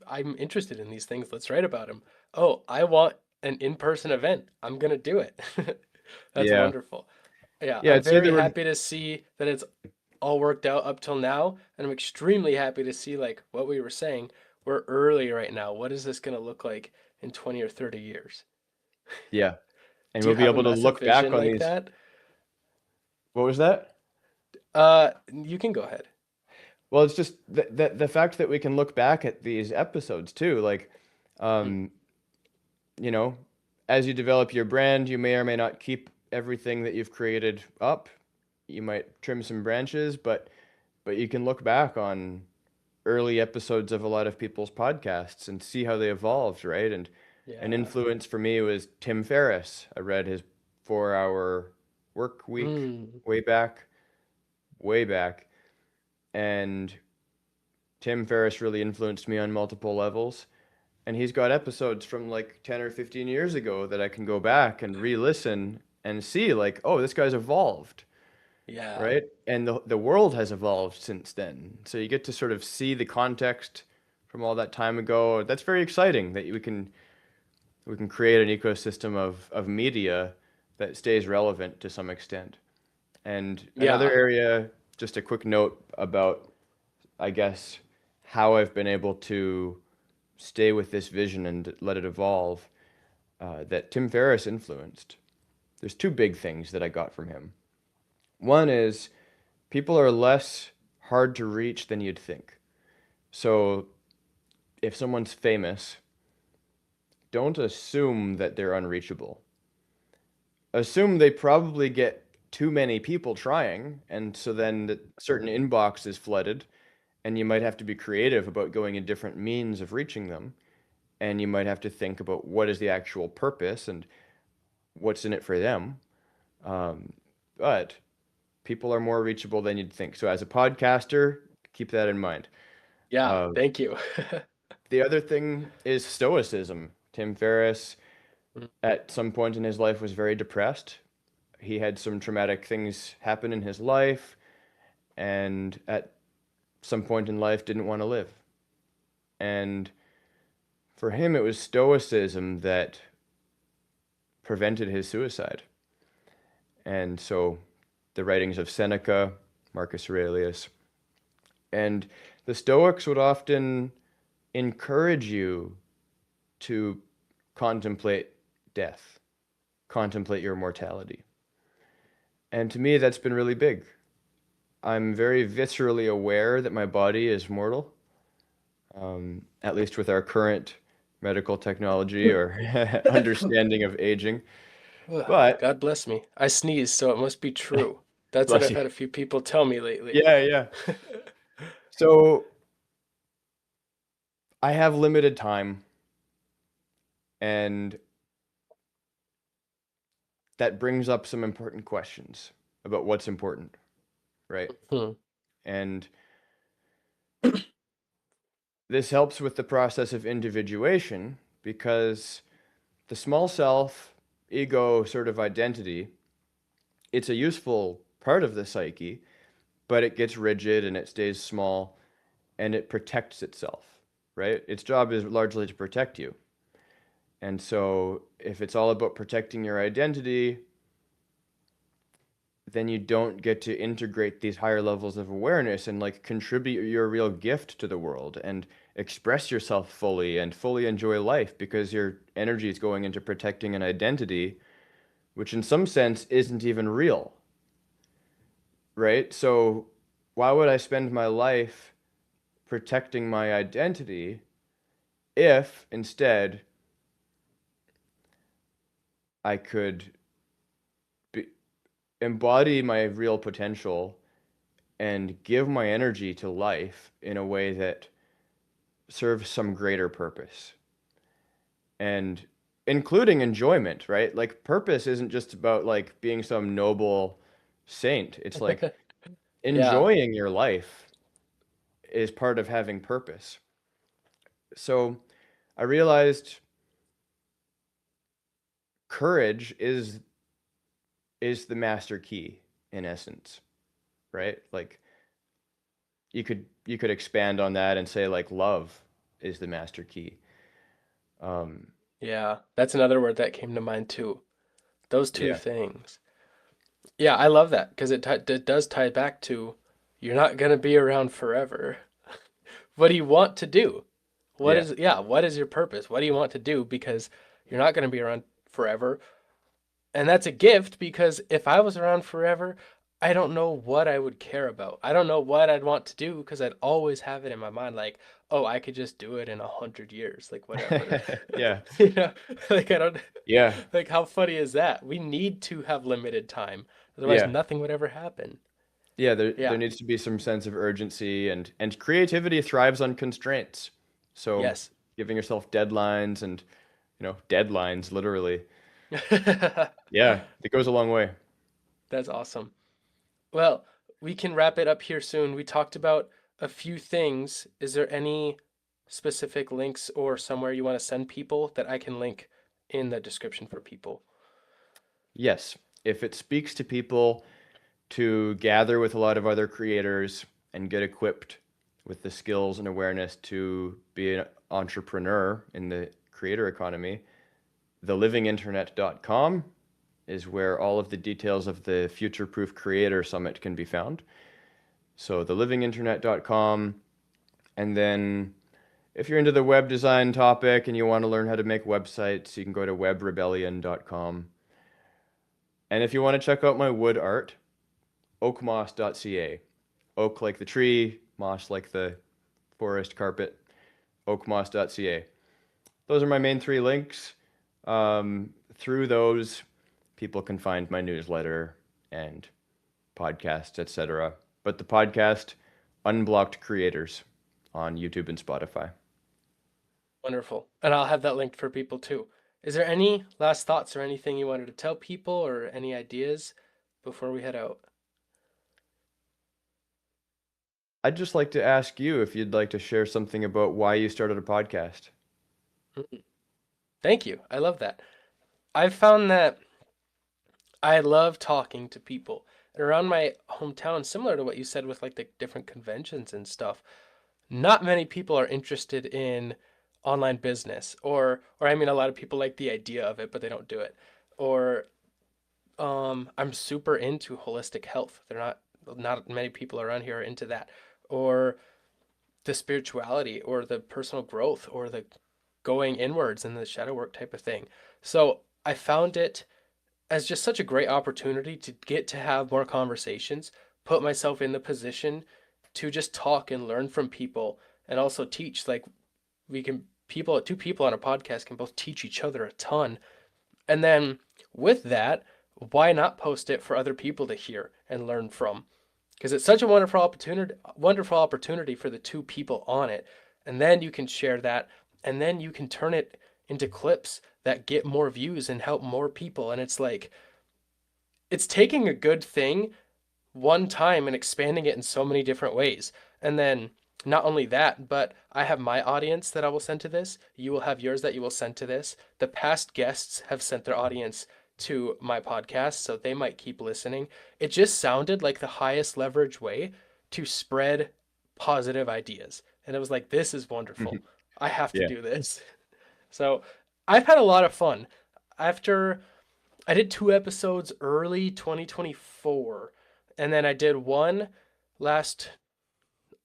I'm interested in these things. Let's write about them. Oh, I want an in-person event. I'm gonna do it. That's Yeah. wonderful. Yeah, Yeah. I'm It's very either we're, happy to see that it's all worked out up till now, and I'm extremely happy to see like what we were saying. We're early right now. What is this gonna look like in 20 or 30 years? yeah. And Do we'll you be have a able to massive look back vision on like these. that? What was that? You can go ahead. Well, it's just the fact that we can look back at these episodes too. Like, Mm. um, you know, as you develop your brand, you may or may not keep everything that you've created up. You might trim some branches, but you can look back on early episodes of a lot of people's podcasts and see how they evolved, right? And an Yeah. influence for me was Tim Ferriss. I read his 4 Hour Work Week Mm. way back, way back. And Tim Ferriss really influenced me on multiple levels. And he's got episodes from like 10 or 15 years ago that I can go back and re-listen and see like, oh, this guy's evolved, Yeah. right? And the world has evolved since then. So you get to sort of see the context from all that time ago. That's very exciting that we can create an ecosystem of media that stays relevant to some extent. And another Yeah. area, just a quick note about, I guess, how I've been able to stay with this vision and let it evolve, that Tim Ferriss influenced. There's two big things that I got from him. One is people are less hard to reach than you'd think. So if someone's famous, don't assume that they're unreachable. Assume they probably get too many people trying, and so then the certain inbox is flooded, and you might have to be creative about going in different means of reaching them. And you might have to think about what is the actual purpose and what's in it for them. Um, but People are more reachable than you'd think. So as a podcaster, keep that in mind. Yeah, Uh, thank you. the other thing is stoicism. Tim Ferriss, at some point in his life, was very depressed. He had some traumatic things happen in his life, and at some point in life, didn't want to live. And for him, it was stoicism that prevented his suicide. And so the writings of Seneca, Marcus Aurelius, and the Stoics would often encourage you to contemplate death, contemplate your mortality. And to me, that's been really big. I'm very viscerally aware that my body is mortal, at least with our current medical technology or understanding of aging. Ugh, But, God bless me. I sneezed, so it must be true. That's what bless I've you. had a few people tell me lately. Yeah, yeah. So I have limited time, and that brings up some important questions about what's important, right? Hmm. And this helps with the process of individuation because the small self, ego sort of identity, it's a useful part of the psyche, but it gets rigid and it stays small and it protects itself, right? Its job is largely to protect you. And so if it's all about protecting your identity, then you don't get to integrate these higher levels of awareness and like contribute your real gift to the world and express yourself fully and fully enjoy life because your energy is going into protecting an identity, which in some sense isn't even real, right? So why would I spend my life protecting my identity if instead I could be, embody my real potential and give my energy to life in a way that serves some greater purpose and including enjoyment, right? Like purpose isn't just about like being some noble saint. It's like Yeah. enjoying your life is part of having purpose. So I realized courage is the master key in essence, right? Like you could expand on that and say like love is the master key. Um, Yeah. That's another word that came to mind too. Those two yeah, things. Yeah, I love that because it does tie back to you're not going to be around forever. What do you want to do? yeah, What is your purpose? What do you want to do? Because you're not going to be around forever. And that's a gift because if I was around forever, I don't know what I would care about. I don't know what I'd want to do because I'd always have it in my mind like, oh, I could just do it in 100 years, like whatever. yeah, You know, like I don't, yeah, like how funny is that? We need to have limited time, otherwise yeah. nothing would ever happen. Yeah, there Yeah. needs to be some sense of urgency and creativity thrives on constraints. So Yes. giving yourself deadlines and, deadlines literally. Yeah, it goes a long way. That's awesome. Well, we can wrap it up here soon. We talked about a few things. Is there any specific links or somewhere you want to send people that I can link in the description for people? Yes, if it speaks to people to gather with a lot of other creators and get equipped with the skills and awareness to be an entrepreneur in the creator economy, thelivinginternet.com is where all of the details of the Future Proof Creator Summit can be found. So thelivinginternet.com. And then if you're into the web design topic and you want to learn how to make websites, you can go to webrebellion.com. And if you want to check out my wood art, oakmoss.ca. Oak like the tree, moss like the forest carpet, oakmoss.ca. Those are my main three links. Through those, people can find my newsletter and podcasts, etc. But the podcast, Unblocked Creators, on YouTube and Spotify. Wonderful. And I'll have that linked for people too. Is there any last thoughts or anything you wanted to tell people or any ideas before we head out? I'd just like to ask you if you'd like to share something about why you started a podcast. Mhm. Thank you. I love that. I've found that I love talking to people. And around my hometown, similar to what you said with like the different conventions and stuff, not many people are interested in online business or I mean a lot of people like the idea of it, but they don't do it. Or I'm super into holistic health. They're not many people around here are into that. Or the spirituality or the personal growth or the going inwards and the shadow work type of thing. So I found it as just such a great opportunity to get to have more conversations, put myself in the position to just talk and learn from people and also teach. Like we can people two people on a podcast can both teach each other a ton. And then with that, why not post it for other people to hear and learn from? Because it's such a wonderful opportunity for the two people on it. And then you can share that and then you can turn it into clips that get more views and help more people. And it's like it's taking a good thing one time and expanding it in so many different ways. And then not only that, but I have my audience that I will send to this. You will have yours that you will send to this. The past guests have sent their audience to my podcast, so they might keep listening. It just sounded like the highest leverage way to spread positive ideas. And it was like, this is wonderful. I have to Yeah. do this. So I've had a lot of fun. After I did two episodes early 2024, and then I did one last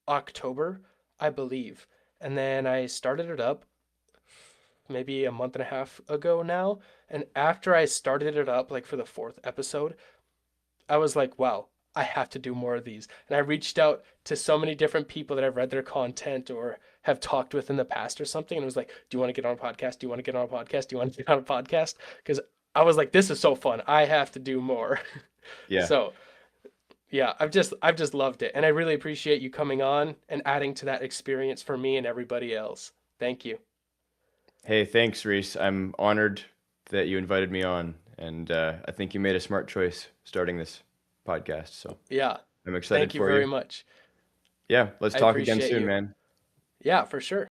October, I believe. And then I started it up maybe a month and a half ago now. And after I started it up, like for the fourth episode, I was like, wow, I have to do more of these. And I reached out to so many different people that I've read their content or have talked with in the past or something. And it was like, do you want to get on a podcast? Do you want to get on a podcast? Do you want to get on a podcast? Because I was like, this is so fun. I have to do more. Yeah. So yeah, I've just loved it. And I really appreciate you coming on and adding to that experience for me and everybody else. Thank you. Hey, thanks, Reese. I'm honored that you invited me on, and I think you made a smart choice starting this podcast. So Yeah. I'm excited Thank you for very you. much. Yeah, let's I talk again appreciate soon, you. man. Yeah, for sure.